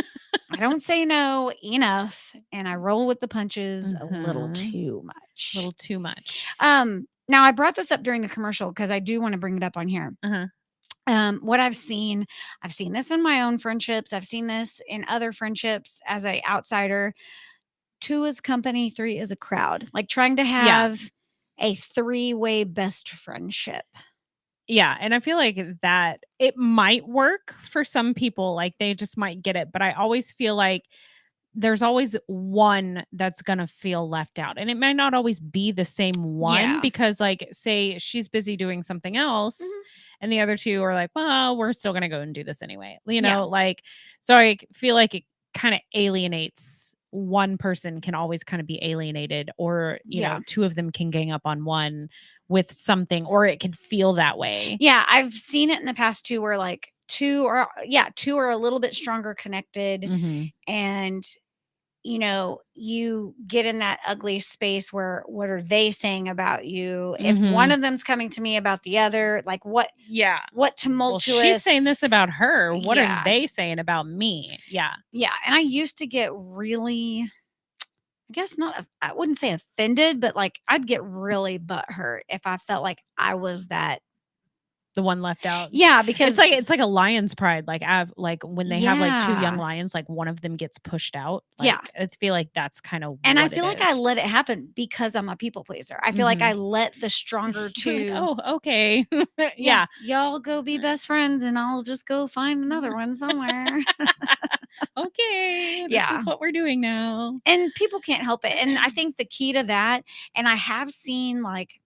I don't say no enough, and I roll with the punches a little Mhm. too much. A little too much. Now I brought this up during the commercial because I do want to bring it up on here. Uh-huh. What I've seen this in my own friendships. I've seen this in other friendships as a outsider. 2 is company, 3 is a crowd. Like trying to Yeah. have a 3-way best friendship. Yeah, and I feel like that it might work for some people, like they just might get it, but I always feel like there's always one that's gonna feel left out. And it might not always be the same one Yeah. because like say she's busy doing something else Mhm. and the other two are like, well, we're still gonna go and do this anyway. Yeah. Like so I feel like it kind of alienates one person can always kind of be alienated or Yeah. two of them can gang up on one with something or it could feel that way. Yeah, I've seen it in the past too where like 2 are a little bit stronger connected Mhm. and you get in that ugly space where what are they saying about you? If one Mhm. of them's coming to me about the other, like what Yeah. tumultuous. Well, she's saying this about her. What are Yeah. they saying about me? Yeah. Yeah, and I used to get really, I guess not, I wouldn't say offended, but like I'd get really butthurt if I felt like I was that. The one left out. Yeah, because It's like a lion's pride. Like when they have like 2 young Yeah. lions, like one of them gets pushed out. Yeah. Like I feel like that's kind of and I what feel it like I is. let it happen because I'm a people pleaser. I feel like I let the stronger You're like, two. oh, okay. Yeah, Yeah. y'all go be best friends, and I'll just go find another one somewhere. Okay. This Yeah. is what we're doing now. And people can't help it. And I think the key to that, and I have seen like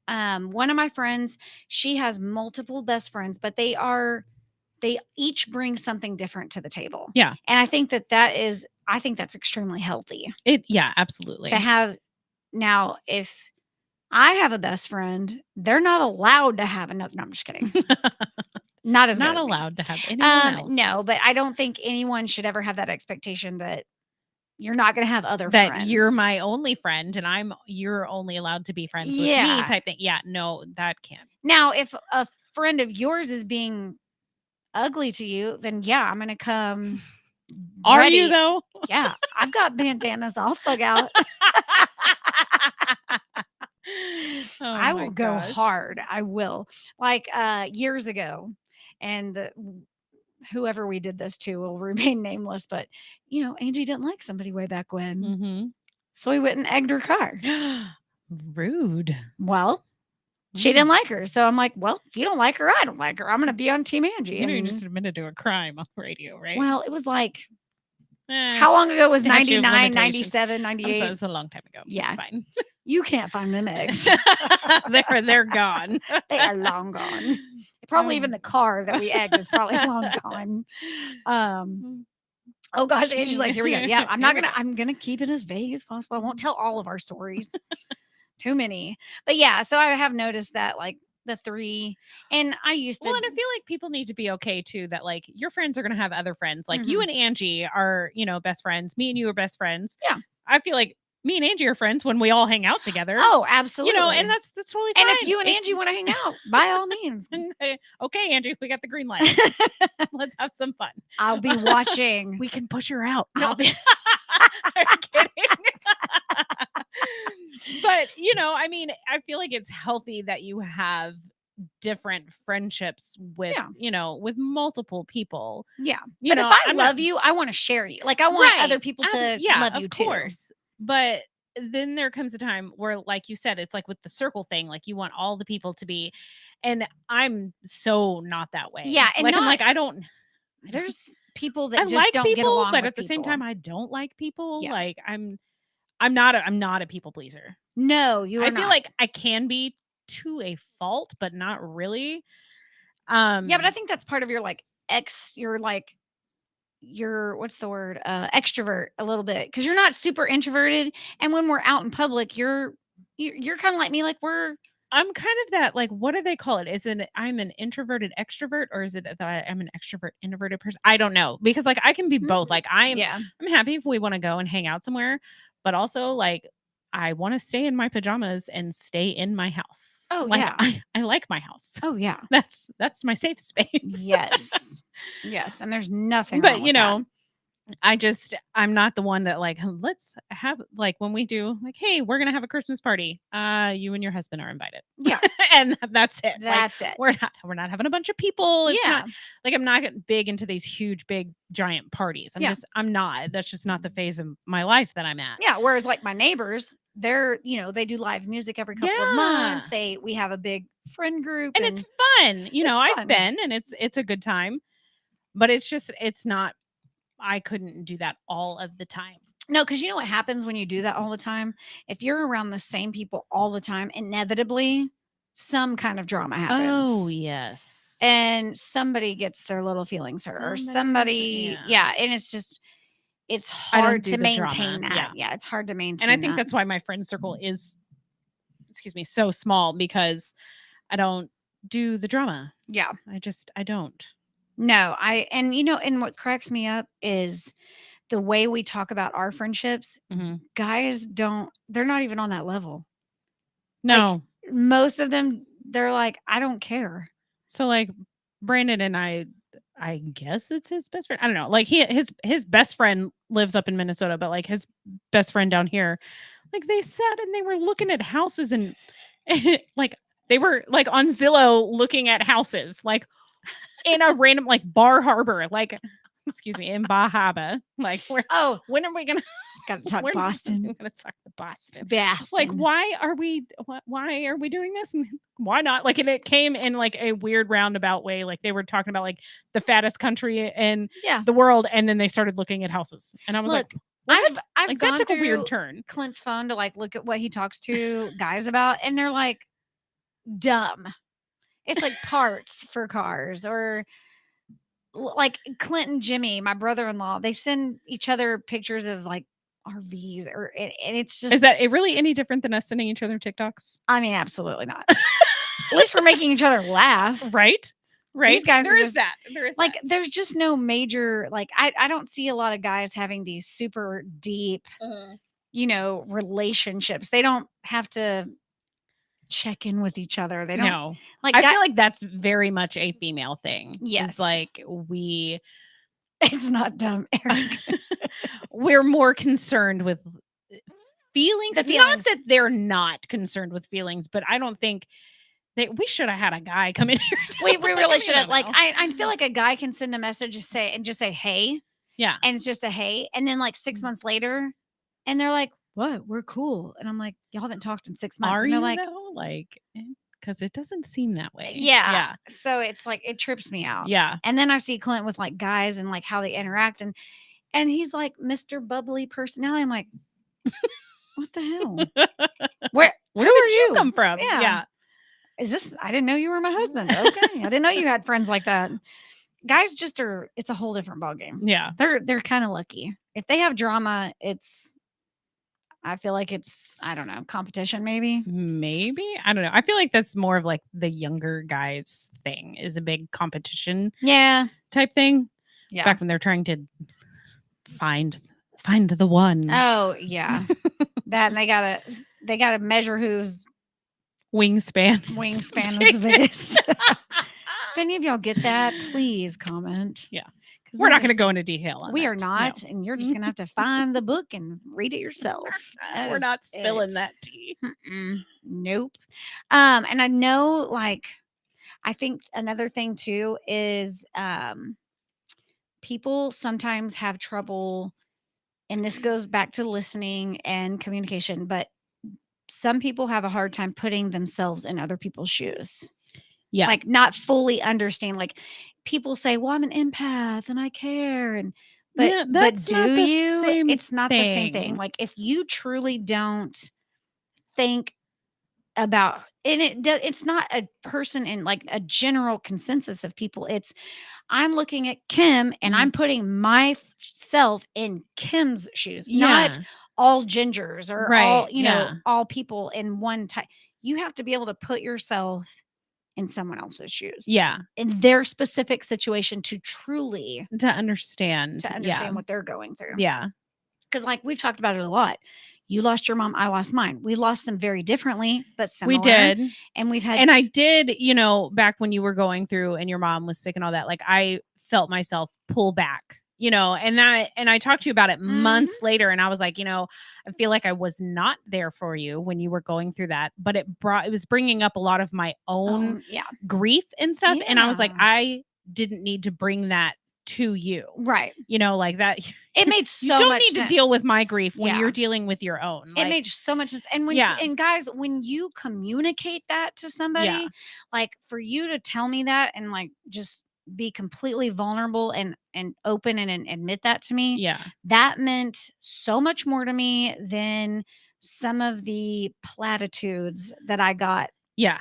one of my friends, she has multiple best friends, but they each bring something different to the table. Yeah. And I think I think that's extremely healthy Yeah, absolutely. to have. Now, if I have a best friend, they're not allowed to have another. No, I'm just kidding. Not as good Not as me. allowed to have anyone else. No, but I don't think anyone should ever have that expectation that you're not going to have other that friends. you're my only friend and you're only allowed to be friends with me Yeah. type thing. Yeah, no, that can't. Now, if a friend of yours is being ugly to you, then yeah, I'm going to come Are you ready. though? Yeah, I've got bandanas. I'll thug out. Oh I my will go gosh. hard. I will. Like years ago, and whoever we did this to will remain nameless, but Angie didn't like somebody way back when. Mm-hmm. So we went and egged her car. Rude. Well, she didn't like her. So I'm like, well, if you don't like her, I don't like her. I'm going to be on Team Angie. You know, you And, just admitted to a crime on the radio, right? well, it was like, how long ago was statute of 99, limitations. 97, 98? It was a long time ago. Yeah. It's fine. You can't find them eggs. they're gone. They are long gone. Probably even the car that we egged is probably long gone. Oh gosh, Angie's like, here we go. Yeah, I'm gonna keep it as vague as possible. I won't tell all of our stories. Too many. But yeah, so I have noticed that like the 3, and I used to. Well, and I feel like people need to be okay too that like your friends are gonna have other friends. Like you and Angie are, best friends. Me and you are best friends. Yeah. I feel like me and Angie are friends when we all hang out together. Oh, absolutely. And that's totally fine. And if you and Angie want to hang out, by all means. Okay, Angie, we got the green light. Let's have some fun. I'll be watching. We can push her out. I'll be I'm kidding. But I mean, I feel like it's healthy that you have different friendships with with multiple people. Yeah. But if I love you, I want to share you. Like I want other people to love you too. Of course. But then there comes a time where, like you said, it's like with the circle thing, like you want all the people to be, and I'm so not that way. Yeah. And like, I'm like, I don't. There's people that I just like don't people, get along but with at the same people. time, I don't like people. Yeah. Like I'm not a people pleaser. No, you are I feel like I can be to a fault, but not really. Yeah, but I think that's part of your you're what's the word? Extrovert a little bit, because you're not super introverted, and when we're out in public, you're kind of like me. Like I'm kind of that, like, what do they call it? Is it I'm an introverted extrovert, or is it that I'm an extrovert introverted person? I don't know, because like I can be both. Like I'm happy if we want to go and hang out somewhere, but also like I want to stay in my pajamas and stay in my house. Oh like, yeah, I like my house. Oh yeah, that's my safe space. Yes, yes, and there's nothing. But wrong with that. I'm not the one that like, let's have like when we do like, hey, we're gonna have a Christmas party. You and your husband are invited. Yeah. And that's it. That's like, it. We're not having a bunch of people. It's Yeah. not like I'm not big into these huge, big, giant parties. I'm not. That's just not the phase of my life that I'm at. Yeah. Whereas like my neighbors, they're, they do live music every couple of months. We have a big friend group. And it's fun. I've been, and it's a good time. But it's not, I couldn't do that all of the time. No, because you know what happens when you do that all the time? If you're around the same people all the time, inevitably some kind of drama happens. Oh, yes. And somebody gets their little feelings hurt, or somebody, and it's hard to maintain that. Yeah, it's hard to maintain. And I think that's why my friend circle is, so small, because I don't do the drama. Yeah. I don't. No, and what cracks me up is the way we talk about our friendships. Guys they're not even on that level. No. Like, most of them, they're like, I don't care. So like Brandon and I guess it's his best friend. I don't know. Like his best friend lives up in Minnesota, but like his best friend down here, like they sat and they were looking at houses, and like they were like on Zillow looking at houses, like in a random like Bar Harbor, like in Bahaba. Like when are we gonna gotta talk Boston? We're gonna talk to Boston. Like why are we doing this, and why not? Like, and it came in like a weird roundabout way. Like they were talking about like the fattest country in the world, and then they started looking at houses, and I was like, what? I've like, gone that took through a weird turn. Clint's phone to like look at what he talks to guys about, and they're like dumb. It's like parts for cars, or like Clint and Jimmy, my brother-in-law, they send each other pictures of like RVs, and it's just. Is that it really any different than us sending each other TikToks? I mean, absolutely not. At least we're making each other laugh. Right. These guys there is that. There's just no major, like, I don't see a lot of guys having these super deep, relationships. They don't have to check in with each other. They don't. No. Like, I feel like that's very much a female thing. Yes. It's like we It's not dumb, Eric. We're more concerned with feelings. The Not feelings. that they're not concerned with feelings, but I don't think we should have had a guy come in here. We really should have. Like, I feel like a guy can send a message and just say, hey. Yeah. And it's just a hey. And then like 6 months later, and they're like, what? We're cool. And I'm like, y'all haven't talked in 6 months. Are and they're you like, though? Like, because it doesn't seem that way. yeah. So it's like, it trips me out. Yeah. And then I see Clint with like guys and like how they interact. And he's like Mr. Bubbly personality. I'm like, what the hell? Where did are you come from? Yeah. Is this? I didn't know you were my husband. Okay. I didn't know you had friends like that. Guys just are. It's a whole different ballgame. Yeah. They're kind of lucky. If they have drama, I feel like it's, I don't know, competition maybe. Maybe. I don't know. I feel like that's more of like the younger guys thing, is a big competition type thing. Yeah. Back when they're trying to find the one. Oh yeah. That, and they gotta measure whose wingspan is the biggest. If any of y'all get that, please comment. Yeah. We're not going to go into detail on We that. are not. No. And you're just going to have to find the book and read it yourself. We're not spilling that tea. Nope. And I know, like, I think another thing too is people sometimes have trouble, and this goes back to listening and communication, but some people have a hard time putting themselves in other people's shoes. Yeah. Like, not fully understand. Like, people say, well, I'm an empath and I care. But do you? It's not the same thing. Like, if you truly don't think about, and it's not a person in like a general consensus of people. It's, I'm looking at Kim and I'm putting myself in Kim's shoes, not all gingers or all, all people in one type. You have to be able to put yourself in someone else's shoes. Yeah. In their specific situation to truly understand what they're going through. Yeah. Because like we've talked about it a lot. You lost your mom, I lost mine. We lost them very differently, but similar. We did. And we've had I did, back when you were going through and your mom was sick and all that, like I felt myself pull back. And I talked to you about it months later, and I was like, I feel like I was not there for you when you were going through that, but it was bringing up a lot of my own grief and stuff. Yeah. And I was like, I didn't need to bring that to you. Right. Like that. It made so much sense. You don't need to deal with my grief when you're dealing with your own. It made so much sense. And and guys, when you communicate that to somebody, like for you to tell me that and like just be completely vulnerable and open and admit that to me. Yeah. That meant so much more to me than some of the platitudes that I got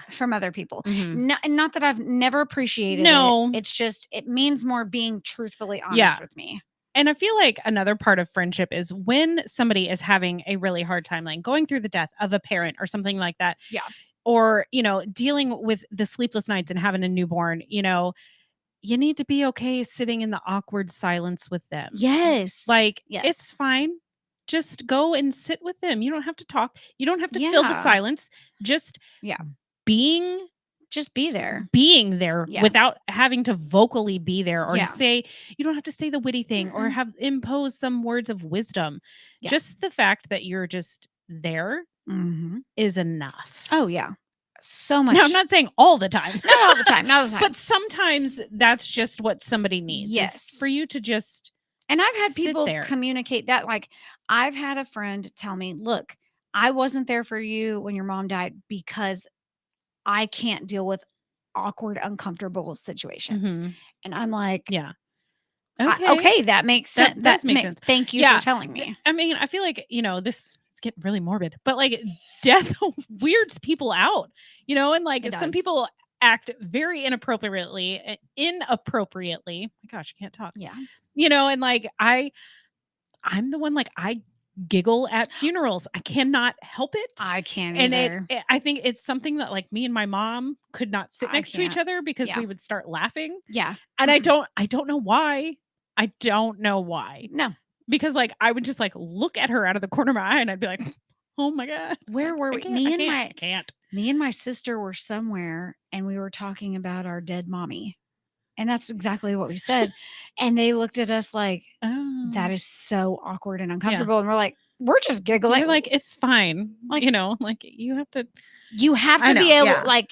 from other people. Not that I've never appreciated it. It's just, it means more being truthfully honest with me. And I feel like another part of friendship is when somebody is having a really hard time, like going through the death of a parent or something like that. Yeah. Or, dealing with the sleepless nights and having a newborn, you need to be okay sitting in the awkward silence with them. Yes. Like, it's fine. Just go and sit with them. You don't have to talk. You don't have to fill the silence. Just just be there. Being there without having to vocally be there or to say, you don't have to say the witty thing or impose some words of wisdom. Yeah. Just the fact that you're just there is enough. Oh, yeah. So much. Now, I'm not saying all the time. Not all the time. Not all the time. But sometimes that's just what somebody needs. Yes. For you to just And I've had people communicate that. Like, I've had a friend tell me, look, I wasn't there for you when your mom died because I can't deal with awkward, uncomfortable situations. And I'm like, okay, that makes sense. That does make sense. Thank you for telling me. I mean, I feel like, this is getting really morbid, but like death weirds people out, and like some people act very inappropriately. My gosh, I can't talk. Yeah. And like I'm the one, like I giggle at funerals. I cannot help it. I can't either. And I think it's something that like me and my mom could not sit next to each other because we would start laughing. Yeah. And I don't know why. I don't know why. No. Because like I would just like look at her out of the corner of my eye and I'd be like, oh my God. Where were we? I can't. Me and my sister were somewhere and we were talking about our dead mommy. And that's exactly what we said. And they looked at us like, Oh. that is so awkward and uncomfortable. And we're like, we're just giggling. You're like, it's fine. Like, like you have to. You have I to know, be able, yeah. like,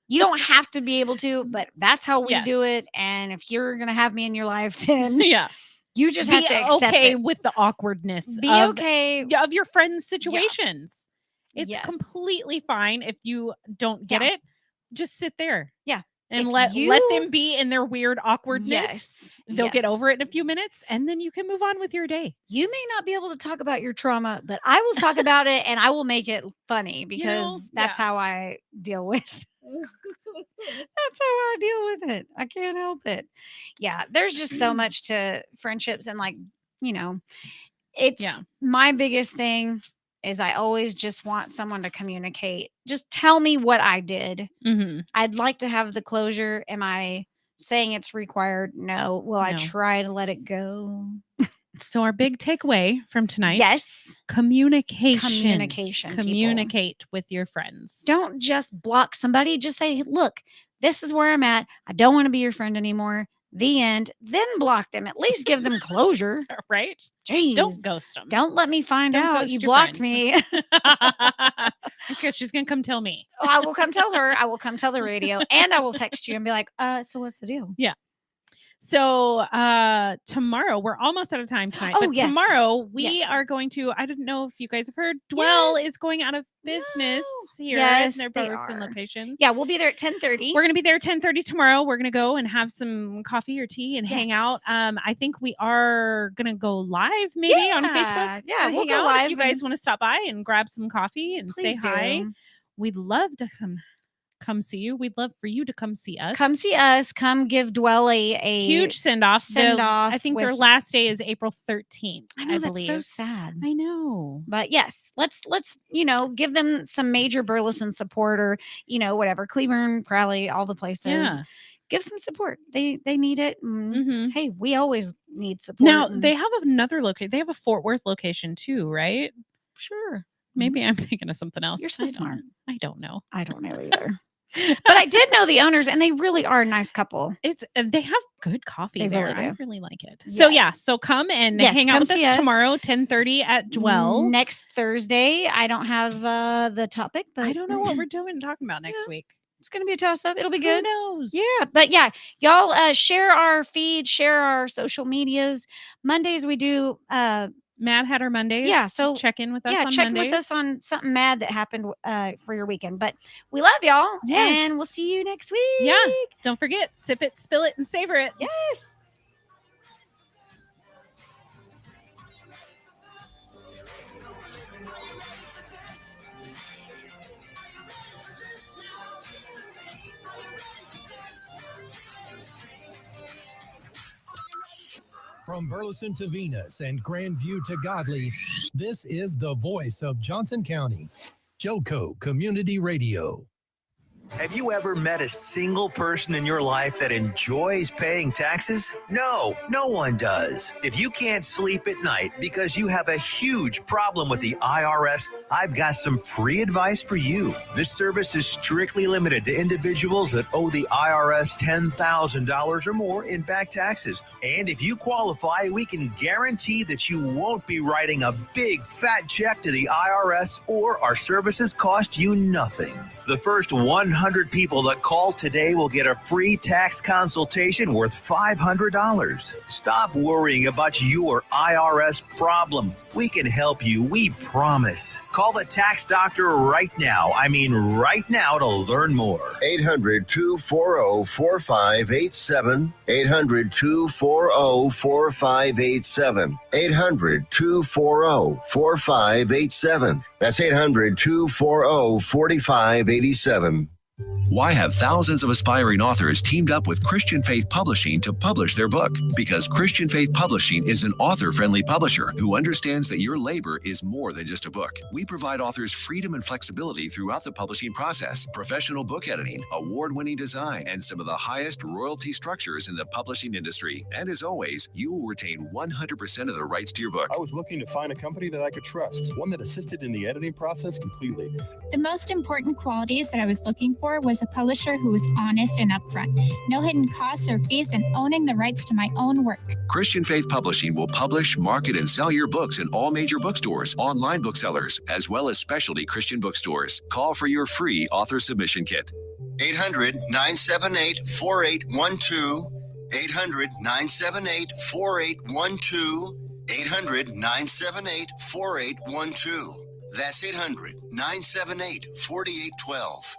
you don't have to be able to, but that's how we do Yes. it. And if you're going to have me in your life, then Yeah. you just Be have to accept okay it. with the awkwardness Be of, okay. of your friends' situations. It's Yes. completely fine if you don't get it. Just sit there. Yeah. And If let you- them be in their weird awkwardness. Yes. They'll get Yes. over it in a few minutes, and then you can move on with your day. You may not be able to talk about your trauma, but I will talk about it and I will make it funny because that's how I deal with. That's how I deal with it. I can't help it. Yeah, there's just so much to friendships and, like, you know, it's my biggest thing is I always just want someone to communicate. Just tell me what I did. Mm-hmm. I'd like to have the closure. Am I saying it's required? No. Will I try to let it go? So our big takeaway from tonight. Yes. Communication. People. Communicate with your friends. Don't just block somebody. Just say, look, this is where I'm at. I don't want to be your friend anymore. The end. Then block them. At least give them closure. Right? Jeez. Don't ghost them. Don't let me find Don't out ghost you your blocked friends. me. Okay, she's going to come tell me. Oh, I will come tell her. I will come tell the radio. And I will text you and be like, so what's the deal? Yeah. So tomorrow, we're almost out of time tonight. Oh, but yes. tomorrow we Yes. are going to, I don't know if you guys have heard, Dwell is going out of business here Yes, in their they Burleson are. location. Yeah, we'll be there at 10:30. We're going to be there 10:30 tomorrow. We're going to go and have some coffee or tea and hang out. Yes. I think we are going to go live maybe on Facebook. Yeah, we'll hang go out live if you guys want to stop by and grab some coffee and Please say hi. do. We'd love to come see you. We'd love for you to come see us. Come see us. Come give Dwell a huge send-off. Send-off I think their last day is April 13th. I know, that's believe. so sad. I know. But yes, let's give them some major Burleson support, or whatever, Cleburne, Crowley, all the places. Yeah. Give some support. They need it. Mm-hmm. Hey, we always need support. Now they have another location. They have a Fort Worth location too, right? Sure. Maybe I'm thinking of something else. You're so smart. I don't know. I don't know either. But I did know the owners, and they really are a nice couple. It's they have good coffee They there. really do. I really like it. So so come and hang out with see us tomorrow, 10:30 at Dwell. Next Thursday, I don't have the topic, but I don't know what we're talking about next week. It's gonna be a toss up. It'll be good. Who knows? Yeah, but y'all share our feed, share our social medias. Mondays we do Mad Hatter Mondays. Yeah, so check in with us on check Mondays. with us on something mad that happened for your weekend. But we love y'all, and we'll see you next week. Yeah, don't forget, sip it, spill it, and savor it. Yes. From Burleson to Venus and Grandview to Godley, this is the voice of Johnson County, Joco Community Radio. Have you ever met a single person in your life that enjoys paying taxes? No, no one does. If you can't sleep at night because you have a huge problem with the IRS, I've got some free advice for you. This service is strictly limited to individuals that owe the IRS $10,000 or more in back taxes. And if you qualify, we can guarantee that you won't be writing a big fat check to the IRS, or our services cost you nothing. The first 100 people that call today will get a free tax consultation worth $500. Stop worrying about your IRS problem. We can help you, we promise. Call the tax doctor right now. I mean right now to learn more. 800-240-4587. 800-240-4587. 800-240-4587. That's 800-240-4587. Why have thousands of aspiring authors teamed up with Christian Faith Publishing to publish their book? Because Christian Faith Publishing is an author-friendly publisher who understands that your labor is more than just a book. We provide authors freedom and flexibility throughout the publishing process, professional book editing, award-winning design, and some of the highest royalty structures in the publishing industry. And as always, you will retain 100% of the rights to your book. I was looking to find a company that I could trust, one that assisted in the editing process completely. The most important qualities that I was looking for was as a publisher who is honest and upfront. No hidden costs or fees, and owning the rights to my own work. Christian Faith Publishing will publish, market, and sell your books in all major bookstores, online booksellers, as well as specialty Christian bookstores. Call for your free author submission kit. 800-978-4812. 800-978-4812. 800-978-4812. That's 800-978-4812.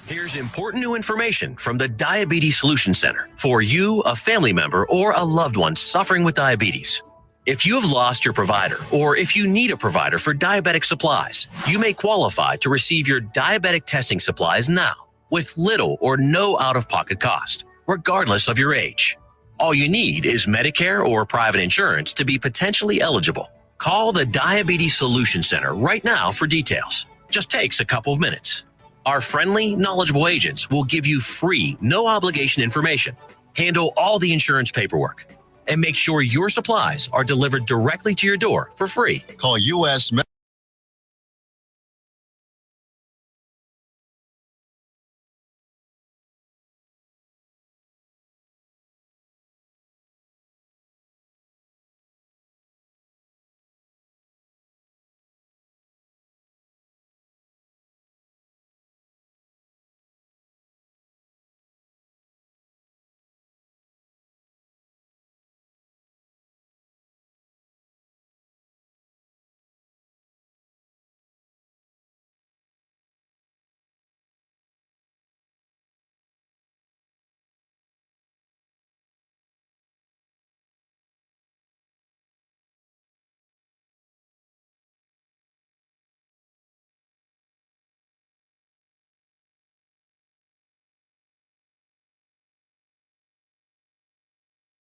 Here's important new information from the Diabetes Solution Center for you, a family member, or a loved one suffering with diabetes. If you have lost your provider, or if you need a provider for diabetic supplies, you may qualify to receive your diabetic testing supplies now with little or no out-of-pocket cost, regardless of your age. All you need is Medicare or private insurance to be potentially eligible. Call the Diabetes Solution Center right now for details. Just takes a couple of minutes. Our friendly, knowledgeable agents will give you free, no-obligation information, handle all the insurance paperwork, and make sure your supplies are delivered directly to your door for free. Call U.S.